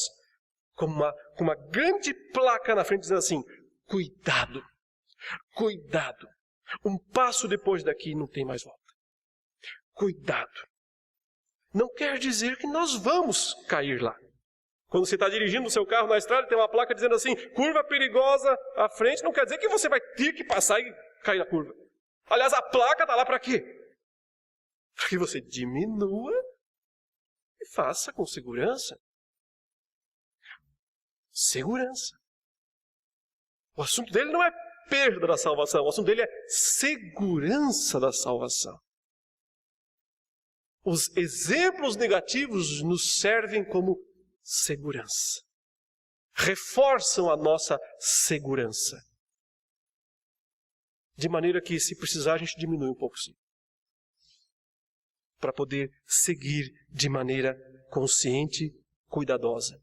com uma grande placa na frente dizendo assim, cuidado, cuidado. Um passo depois daqui não tem mais volta. Cuidado. Não quer dizer que nós vamos cair lá. Quando você está dirigindo o seu carro na estrada, tem uma placa dizendo assim, curva perigosa à frente, não quer dizer que você vai ter que passar e cair na curva. Aliás, a placa está lá para quê? Para que você diminua e faça com segurança. Segurança. O assunto dele não é perda da salvação, o assunto dele é segurança da salvação. Os exemplos negativos nos servem como segurança. Reforçam a nossa segurança. De maneira que, se precisar, a gente diminui um pouco, sim. Para poder seguir de maneira consciente, cuidadosa.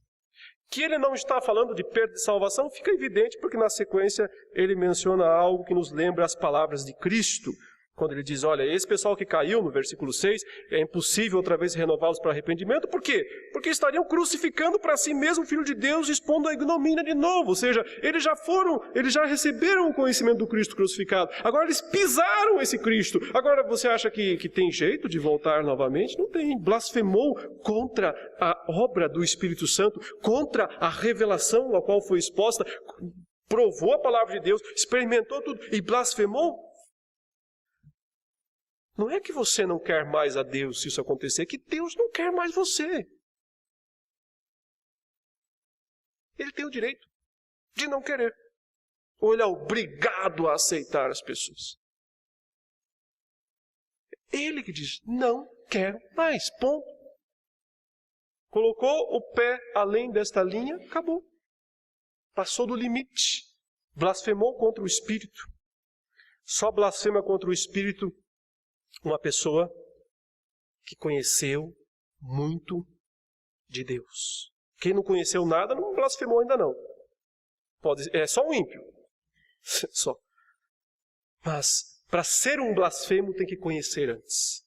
Que ele não está falando de perda de salvação fica evidente porque na sequência ele menciona algo que nos lembra as palavras de Cristo. Quando ele diz, olha, esse pessoal que caiu no versículo 6, é impossível outra vez renová-los para arrependimento. Por quê? Porque estariam crucificando para si mesmo o Filho de Deus, expondo a ignomínia de novo. Ou seja, eles já receberam o conhecimento do Cristo crucificado. Agora eles pisaram esse Cristo. Agora você acha que tem jeito de voltar novamente? Não tem. Blasfemou contra a obra do Espírito Santo, contra a revelação a qual foi exposta, provou a palavra de Deus, experimentou tudo e blasfemou. Não é que você não quer mais a Deus se isso acontecer, é que Deus não quer mais você. Ele tem o direito de não querer. Ou ele é obrigado a aceitar as pessoas. Ele que diz, não quero mais, ponto. Colocou o pé além desta linha, acabou. Passou do limite. Blasfemou contra o Espírito. Só blasfema contra o Espírito uma pessoa que conheceu muito de Deus. Quem não conheceu nada não blasfemou ainda não. É só um ímpio. Só. Mas para ser um blasfemo tem que conhecer antes.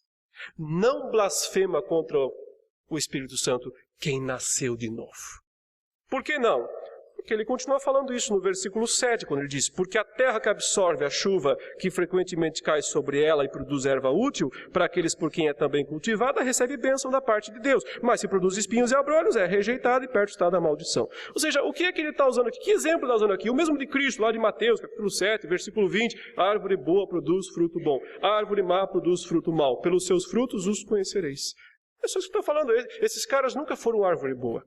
Não blasfema contra o Espírito Santo quem nasceu de novo. Por que não? Porque ele continua falando isso no versículo 7, quando ele diz, porque a terra que absorve a chuva que frequentemente cai sobre ela e produz erva útil, para aqueles por quem é também cultivada, recebe bênção da parte de Deus. Mas se produz espinhos e abrolhos, é rejeitada e perto está da maldição. Ou seja, o que é que ele está usando aqui? Que exemplo ele está usando aqui? O mesmo de Cristo, lá de Mateus, capítulo 7, versículo 20. A árvore boa produz fruto bom. A árvore má produz fruto mau. Pelos seus frutos os conhecereis. É só isso que eu estou falando. Esses caras nunca foram árvore boa.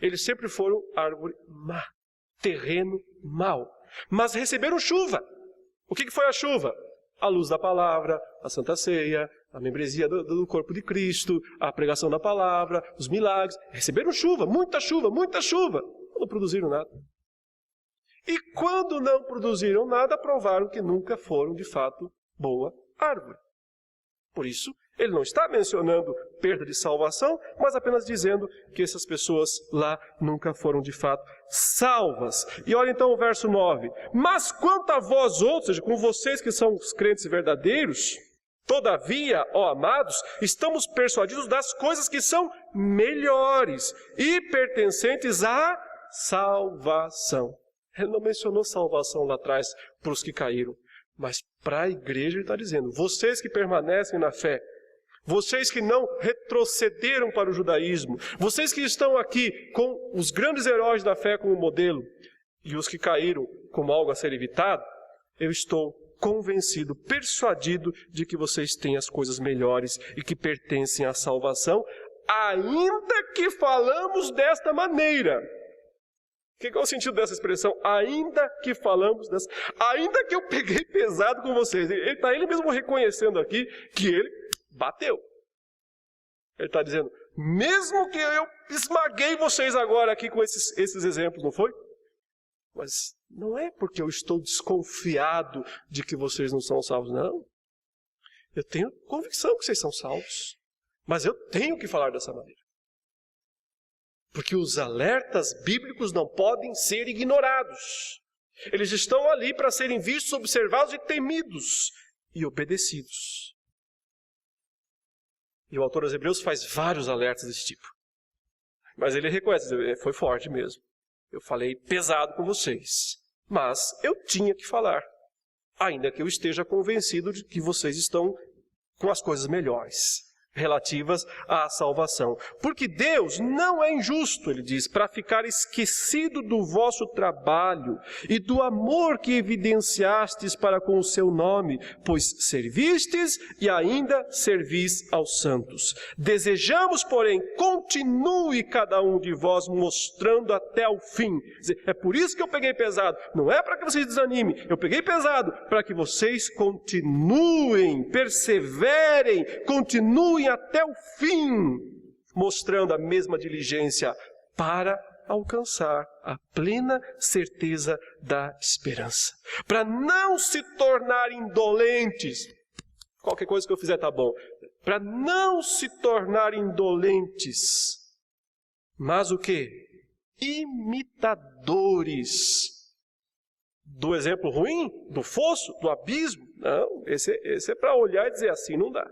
Eles sempre foram árvore má, terreno mau. Mas receberam chuva. O que foi a chuva? A luz da palavra, a Santa Ceia, a membresia do corpo de Cristo, a pregação da palavra, os milagres. Receberam chuva, muita chuva, muita chuva. Não produziram nada. E quando não produziram nada, provaram que nunca foram de fato boa árvore. Por isso, ele não está mencionando perda de salvação, mas apenas dizendo que essas pessoas lá nunca foram de fato salvas. E olha então o verso 9. Mas quanto a vós outros, ou seja, com vocês que são os crentes verdadeiros, todavia, ó amados, estamos persuadidos das coisas que são melhores e pertencentes à salvação. Ele não mencionou salvação lá atrás para os que caíram, mas para a igreja ele está dizendo, vocês que permanecem na fé, vocês que não retrocederam para o judaísmo, vocês que estão aqui com os grandes heróis da fé como modelo, e os que caíram como algo a ser evitado, eu estou convencido, persuadido de que vocês têm as coisas melhores e que pertencem à salvação, ainda que falamos desta maneira. O que é o sentido dessa expressão? Ainda que falamos dessa... Ainda que eu peguei pesado com vocês. Ele mesmo reconhecendo aqui que ele bateu. Ele está dizendo, mesmo que eu esmaguei vocês agora aqui com esses exemplos, não foi? Mas não é porque eu estou desconfiado de que vocês não são salvos, não. Eu tenho convicção que vocês são salvos. Mas eu tenho que falar dessa maneira. Porque os alertas bíblicos não podem ser ignorados. Eles estão ali para serem vistos, observados e temidos e obedecidos. E o autor aos Hebreus faz vários alertas desse tipo. Mas ele reconhece, foi forte mesmo. Eu falei pesado com vocês. Mas eu tinha que falar. Ainda que eu esteja convencido de que vocês estão com as coisas melhores relativas à salvação. Porque Deus não é injusto, ele diz, para ficar esquecido do vosso trabalho e do amor que evidenciastes para com o seu nome, pois servistes e ainda servis aos santos. Desejamos, porém, continue cada um de vós mostrando até o fim. É por isso que eu peguei pesado. Não é para que vocês desanimem. Eu peguei pesado para que vocês continuem, perseverem, continuem até o fim, mostrando a mesma diligência para alcançar a plena certeza da esperança. Para não se tornar indolentes. Qualquer coisa que eu fizer tá bom. Para não se tornar indolentes. Mas o quê? Imitadores. Do exemplo ruim? Do fosso? Do abismo? Não, esse é para olhar e dizer assim, não dá.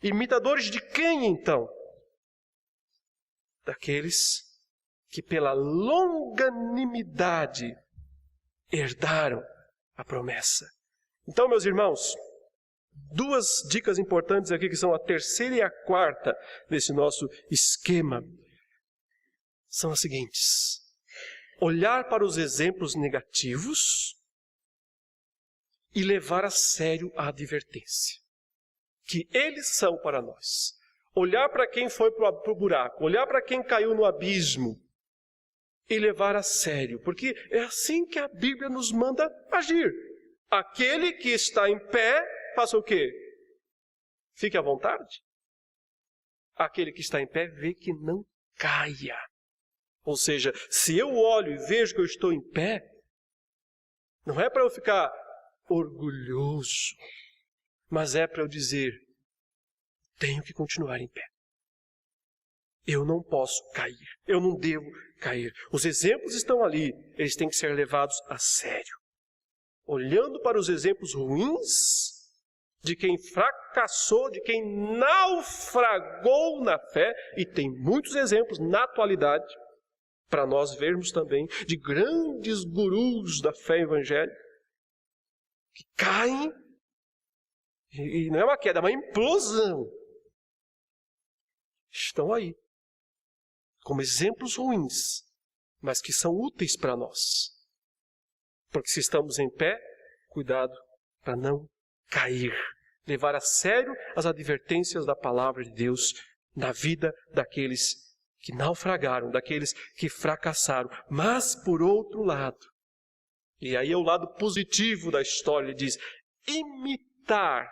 Imitadores de quem então? Daqueles que pela longanimidade herdaram a promessa. Então, meus irmãos, duas dicas importantes aqui, que são a terceira e a quarta desse nosso esquema, são as seguintes: olhar para os exemplos negativos e levar a sério a advertência que eles são para nós. Olhar para quem foi para o buraco, olhar para quem caiu no abismo e levar a sério, porque é assim que a Bíblia nos manda agir. Aquele que está em pé, faça o quê? Fique à vontade. Aquele que está em pé, vê que não caia. Ou seja, se eu olho e vejo que eu estou em pé, não é para eu ficar orgulhoso, mas é para eu dizer, tenho que continuar em pé. Eu não posso cair, eu não devo cair. Os exemplos estão ali, eles têm que ser levados a sério. Olhando para os exemplos ruins, de quem fracassou, de quem naufragou na fé, e tem muitos exemplos na atualidade, para nós vermos também, de grandes gurus da fé evangélica, que caem, e não é uma queda, é uma implosão. Estão aí, como exemplos ruins, mas que são úteis para nós. Porque se estamos em pé, cuidado para não cair. Levar a sério as advertências da palavra de Deus na vida daqueles que naufragaram, daqueles que fracassaram. Mas, por outro lado, e aí é o lado positivo da história, ele diz, imitar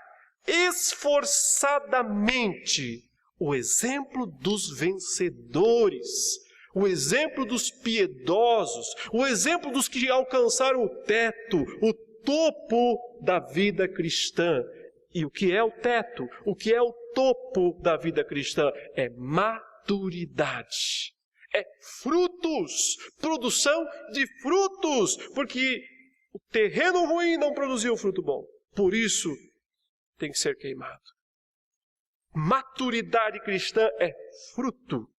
esforçadamente o exemplo dos vencedores, o exemplo dos piedosos, o exemplo dos que alcançaram o teto, o topo da vida cristã. E o que é o teto? O que é o topo da vida cristã? É maturidade. É frutos, produção de frutos, porque o terreno ruim não produziu fruto bom. Por isso, tem que ser queimado. Maturidade cristã é fruto,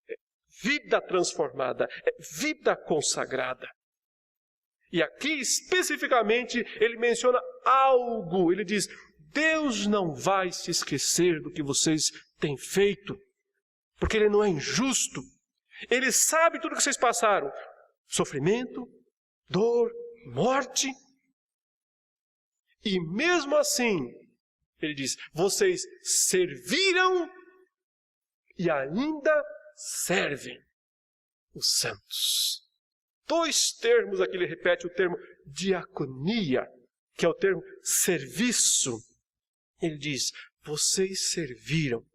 é vida transformada, é vida consagrada. E aqui, especificamente, ele menciona algo. Ele diz, Deus não vai se esquecer do que vocês têm feito, porque Ele não é injusto. Ele sabe tudo que vocês passaram. Sofrimento, dor, morte. E mesmo assim, ele diz, vocês serviram e ainda servem os santos. Dois termos aqui, ele repete o termo diaconia, que é o termo serviço. Ele diz, vocês serviram,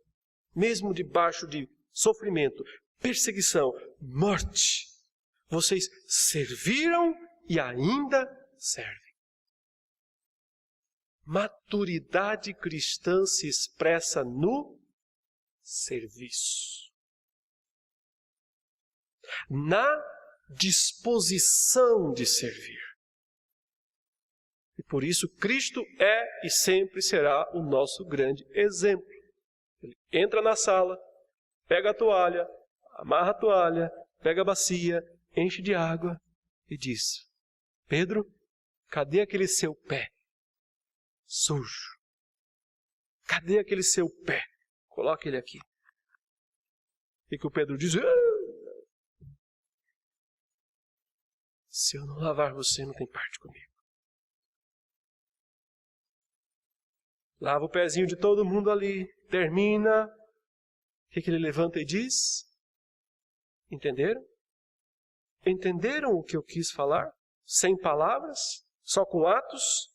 mesmo debaixo de sofrimento, perseguição, morte. Vocês serviram e ainda servem. Maturidade cristã se expressa no serviço. Na disposição de servir. E por isso Cristo é e sempre será o nosso grande exemplo. Ele entra na sala, pega a toalha, amarra a toalha, pega a bacia, enche de água e diz, Pedro, cadê aquele seu pé sujo? Cadê aquele seu pé? Coloca ele aqui. E que o Pedro diz, se eu não lavar você, não tem parte comigo. Lava o pezinho de todo mundo ali, termina. O que ele levanta e diz? Entenderam? Entenderam o que eu quis falar? Sem palavras? Só com atos?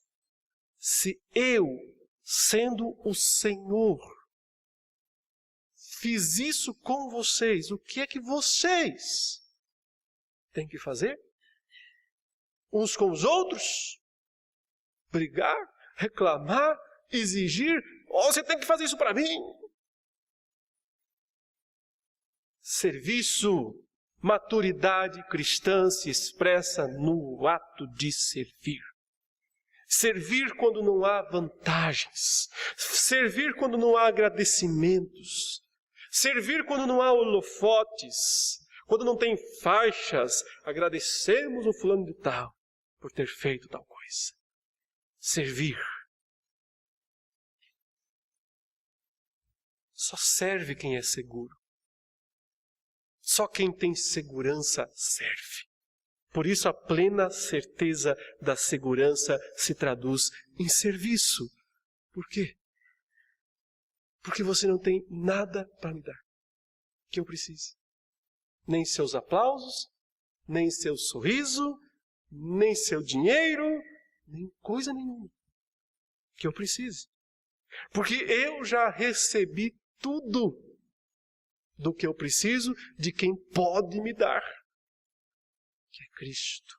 Se eu, sendo o Senhor, fiz isso com vocês, o que é que vocês têm que fazer? Uns com os outros? Brigar? Reclamar? Exigir? Ou você tem que fazer isso para mim? Serviço, maturidade cristã se expressa no ato de servir. Servir quando não há vantagens. Servir quando não há agradecimentos. Servir quando não há holofotes. Quando não tem faixas. Agradecemos o fulano de tal por ter feito tal coisa. Servir. Só serve quem é seguro. Só quem tem segurança serve. Por isso a plena certeza da segurança se traduz em serviço. Por quê? Porque você não tem nada para me dar que eu precise. Nem seus aplausos, nem seu sorriso, nem seu dinheiro, nem coisa nenhuma que eu precise. Porque eu já recebi tudo do que eu preciso de quem pode me dar, que é Cristo.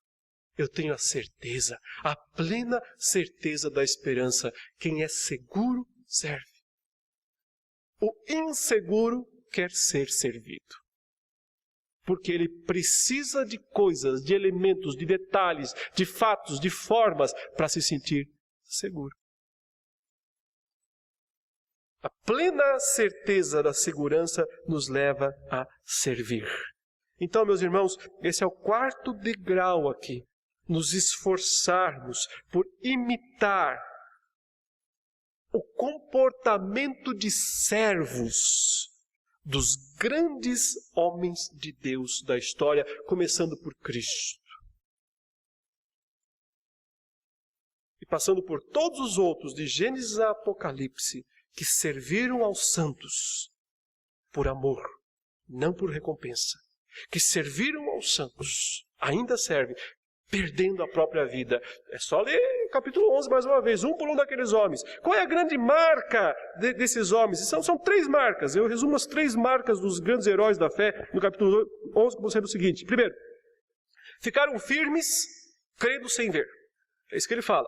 Eu tenho a certeza, a plena certeza da esperança. Quem é seguro, serve. O inseguro quer ser servido. Porque ele precisa de coisas, de elementos, de detalhes, de fatos, de formas para se sentir seguro. A plena certeza da segurança nos leva a servir. Então, meus irmãos, esse é o quarto degrau aqui. Nos esforçarmos por imitar o comportamento de servos dos grandes homens de Deus da história, começando por Cristo. E passando por todos os outros, de Gênesis a Apocalipse, que serviram aos santos por amor, não por recompensa. Que serviram aos santos, ainda servem, perdendo a própria vida. É só ler o capítulo 11 mais uma vez, um por um daqueles homens. Qual é a grande marca desses homens? São 3 marcas. Eu resumo as 3 marcas dos grandes heróis da fé no capítulo 11, como sendo o seguinte. Primeiro, ficaram firmes, crendo sem ver. É isso que ele fala.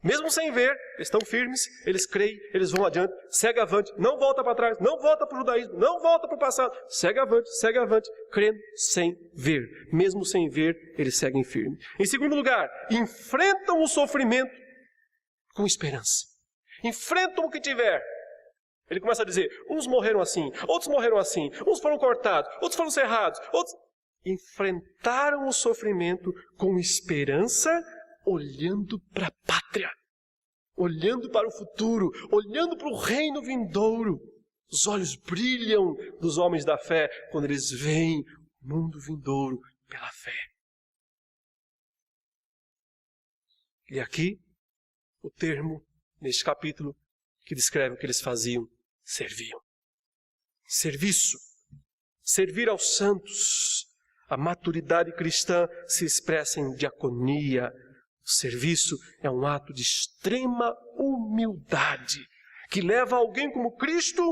Mesmo sem ver, eles estão firmes, eles creem, eles vão adiante, segue avante, não volta para trás, não volta para o judaísmo, não volta para o passado, segue avante, crendo sem ver. Mesmo sem ver, eles seguem firmes. Em segundo lugar, enfrentam o sofrimento com esperança. Enfrentam o que tiver. Ele começa a dizer, uns morreram assim, uns foram cortados, outros foram cerrados, outros... Enfrentaram o sofrimento com esperança, olhando para a pátria, olhando para o futuro, olhando para o reino vindouro. Os olhos brilham dos homens da fé quando eles veem o mundo vindouro pela fé. E aqui, o termo, neste capítulo, que descreve o que eles faziam, serviam. Serviço, servir aos santos. A maturidade cristã se expressa em diaconia. O serviço é um ato de extrema humildade, que leva alguém como Cristo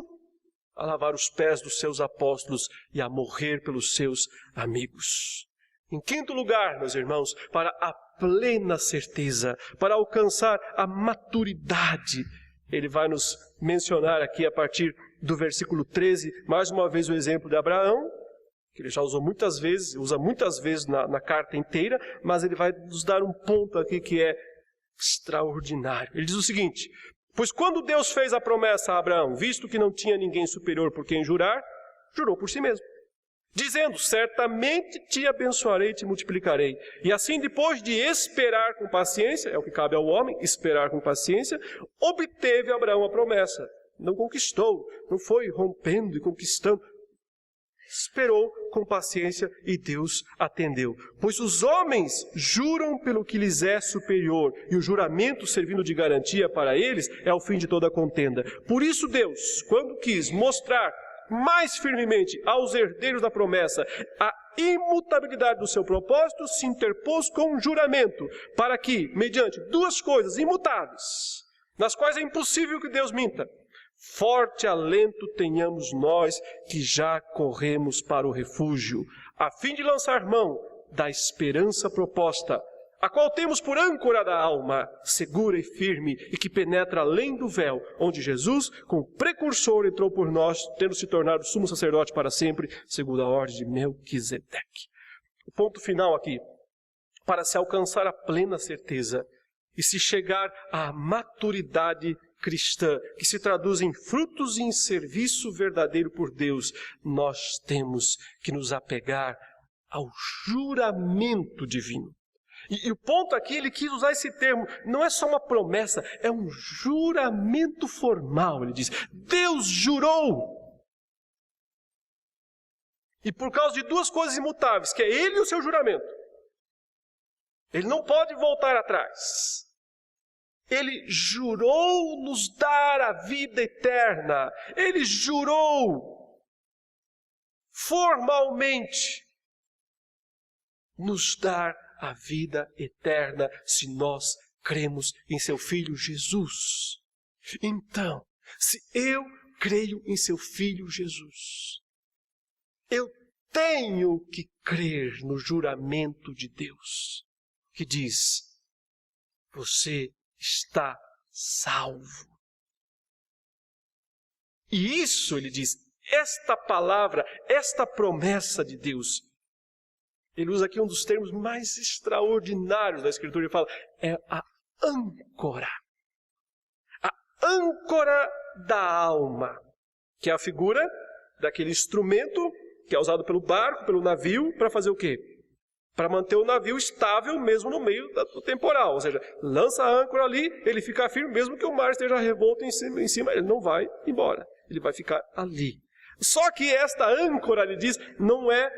a lavar os pés dos seus apóstolos e a morrer pelos seus amigos. Em quinto lugar, meus irmãos, para a plena certeza, para alcançar a maturidade, ele vai nos mencionar aqui a partir do versículo 13, mais uma vez o exemplo de Abraão, que ele já usou muitas vezes, usa muitas vezes na carta inteira, mas ele vai nos dar um ponto aqui que é extraordinário. Ele diz o seguinte, pois quando Deus fez a promessa a Abraão, visto que não tinha ninguém superior por quem jurar, jurou por si mesmo, dizendo, certamente te abençoarei e te multiplicarei. E assim, depois de esperar com paciência, é o que cabe ao homem, esperar com paciência, obteve Abraão a promessa. Não conquistou, não foi rompendo e conquistando, esperou com paciência e Deus atendeu. Pois os homens juram pelo que lhes é superior, e o juramento servindo de garantia para eles é o fim de toda contenda. Por isso Deus, quando quis mostrar mais firmemente aos herdeiros da promessa a imutabilidade do seu propósito, se interpôs com um juramento, para que, mediante 2 coisas imutáveis, nas quais é impossível que Deus minta, forte alento tenhamos nós que já corremos para o refúgio, a fim de lançar mão da esperança proposta, a qual temos por âncora da alma, segura e firme, e que penetra além do véu, onde Jesus, como precursor, entrou por nós, tendo se tornado sumo sacerdote para sempre, segundo a ordem de Melquisedeque. O ponto final aqui, para se alcançar a plena certeza e se chegar à maturidade cristã, que se traduz em frutos e em serviço verdadeiro por Deus, nós temos que nos apegar ao juramento divino. E o ponto aqui, ele quis usar esse termo, não é só uma promessa, é um juramento formal. Ele diz, Deus jurou. E por causa de duas coisas imutáveis, que é Ele e o seu juramento. Ele não pode voltar atrás. Ele jurou nos dar a vida eterna. Ele jurou formalmente nos dar a vida eterna se nós cremos em seu Filho Jesus. Então, se eu creio em seu Filho Jesus, eu tenho que crer no juramento de Deus, que diz, você está salvo. E isso, ele diz, esta palavra, esta promessa de Deus, ele usa aqui um dos termos mais extraordinários da Escritura. Ele fala, é a âncora. A âncora da alma. Que é a figura daquele instrumento que é usado pelo barco, pelo navio, para fazer o quê? Para manter o navio estável mesmo no meio do temporal. Ou seja, lança a âncora ali, ele fica firme, mesmo que o mar esteja revolto em cima, ele não vai embora. Ele vai ficar ali. Só que esta âncora, ele diz, não é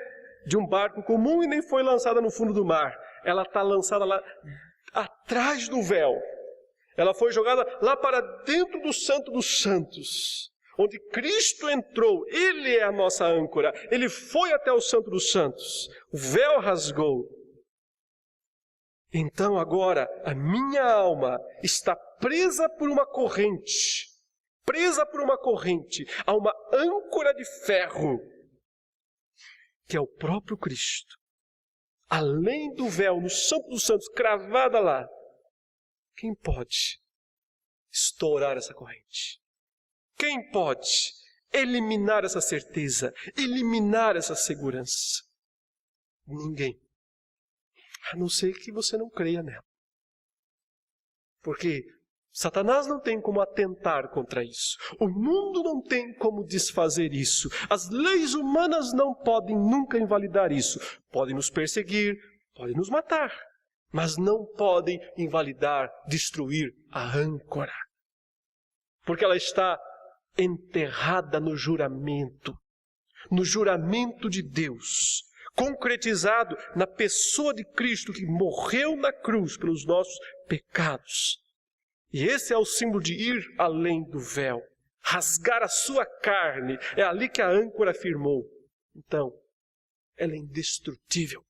de um barco comum e nem foi lançada no fundo do mar. Ela está lançada lá atrás do véu. Ela foi jogada lá para dentro do Santo dos Santos, onde Cristo entrou. Ele é a nossa âncora. Ele foi até o Santo dos Santos. O véu rasgou. Então agora a minha alma está presa por uma corrente. Presa por uma corrente a uma âncora de ferro, que é o próprio Cristo. Além do véu, no Santo dos Santos, cravada lá. Quem pode estourar essa corrente? Quem pode eliminar essa certeza, eliminar essa segurança? Ninguém. A não ser que você não creia nela. Porque Satanás não tem como atentar contra isso. O mundo não tem como desfazer isso. As leis humanas não podem nunca invalidar isso. Podem nos perseguir, podem nos matar, mas não podem invalidar, destruir a âncora. Porque ela está enterrada no juramento de Deus, concretizado na pessoa de Cristo que morreu na cruz pelos nossos pecados. E esse é o símbolo de ir além do véu, rasgar a sua carne. É ali que a âncora firmou. Então, ela é indestrutível.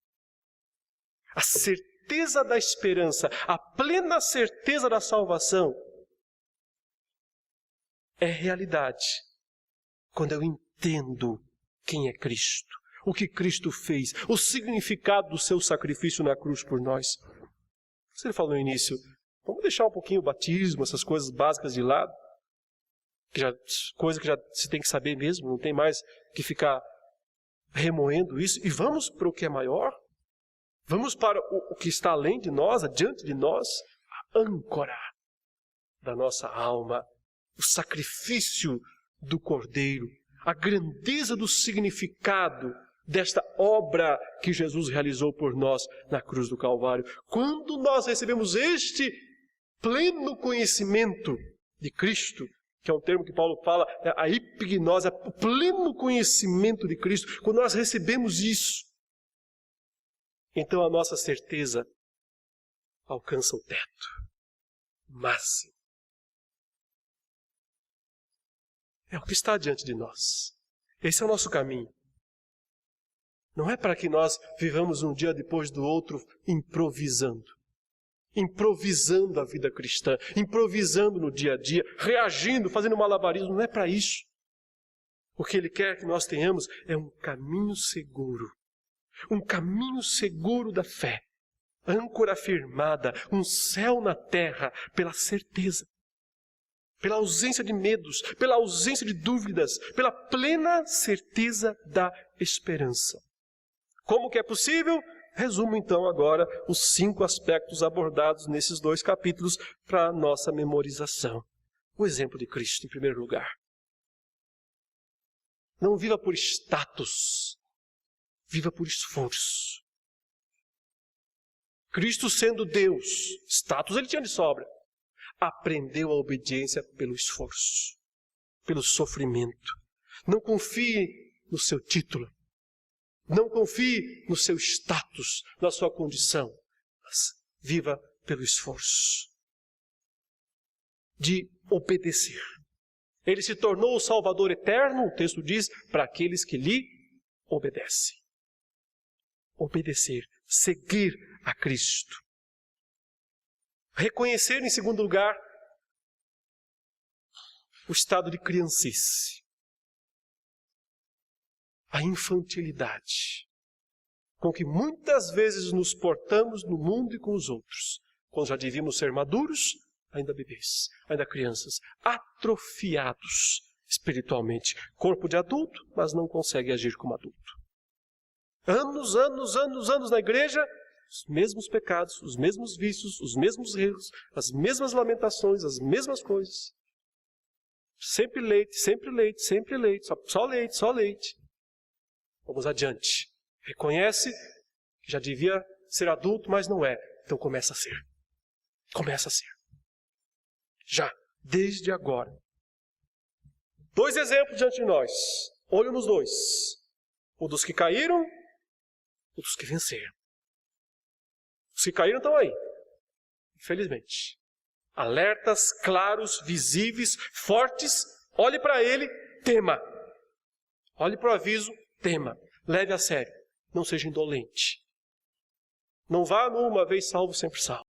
A certeza da esperança, a plena certeza da salvação é realidade quando eu entendo quem é Cristo, o que Cristo fez, o significado do seu sacrifício na cruz por nós. Você falou no início, vamos deixar um pouquinho o batismo, essas coisas básicas de lado, coisa que já se tem que saber mesmo, não tem mais que ficar remoendo isso, e vamos para o que é maior, vamos para o que está além de nós, adiante de nós, a âncora da nossa alma, o sacrifício do Cordeiro, a grandeza do significado desta obra que Jesus realizou por nós na cruz do Calvário. Quando nós recebemos este pleno conhecimento de Cristo, que é um termo que Paulo fala, a epignose, o pleno conhecimento de Cristo, quando nós recebemos isso, então a nossa certeza alcança o teto máximo. É o que está diante de nós. Esse é o nosso caminho. Não é para que nós vivamos um dia depois do outro improvisando. improvisando a vida cristã, improvisando no dia a dia, reagindo, fazendo malabarismo. Não é para isso. O que Ele quer que nós tenhamos é um caminho seguro da fé, âncora firmada, um céu na terra, pela certeza, pela ausência de medos, pela ausência de dúvidas, pela plena certeza da esperança. Como que é possível? Resumo então agora os 5 aspectos abordados nesses 2 capítulos para a nossa memorização. O exemplo de Cristo, em primeiro lugar. Não viva por status, viva por esforço. Cristo, sendo Deus, status ele tinha de sobra, aprendeu a obediência pelo esforço, pelo sofrimento. Não confie no seu título, não confie no seu status, na sua condição, mas viva pelo esforço de obedecer. Ele se tornou o Salvador eterno, o texto diz, para aqueles que lhe obedecem. Obedecer, seguir a Cristo. Reconhecer, em segundo lugar, o estado de criancice, a infantilidade, com que muitas vezes nos portamos no mundo e com os outros, quando já devíamos ser maduros, ainda bebês, ainda crianças, atrofiados espiritualmente, corpo de adulto, mas não consegue agir como adulto. Anos na igreja, os mesmos pecados, os mesmos vícios, os mesmos erros, as mesmas lamentações, as mesmas coisas. Sempre leite, só leite. Vamos adiante. Reconhece que já devia ser adulto, mas não é. Então começa a ser. Já, desde agora. 2 exemplos diante de nós. Olho nos 2. O dos que caíram, o dos que venceram. Os que caíram estão aí, infelizmente. Alertas, claros, visíveis, fortes. Olhe para ele, tema. Olhe para o aviso, tema. Leve a sério. Não seja indolente. Não vá numa vez salvo, sempre salvo.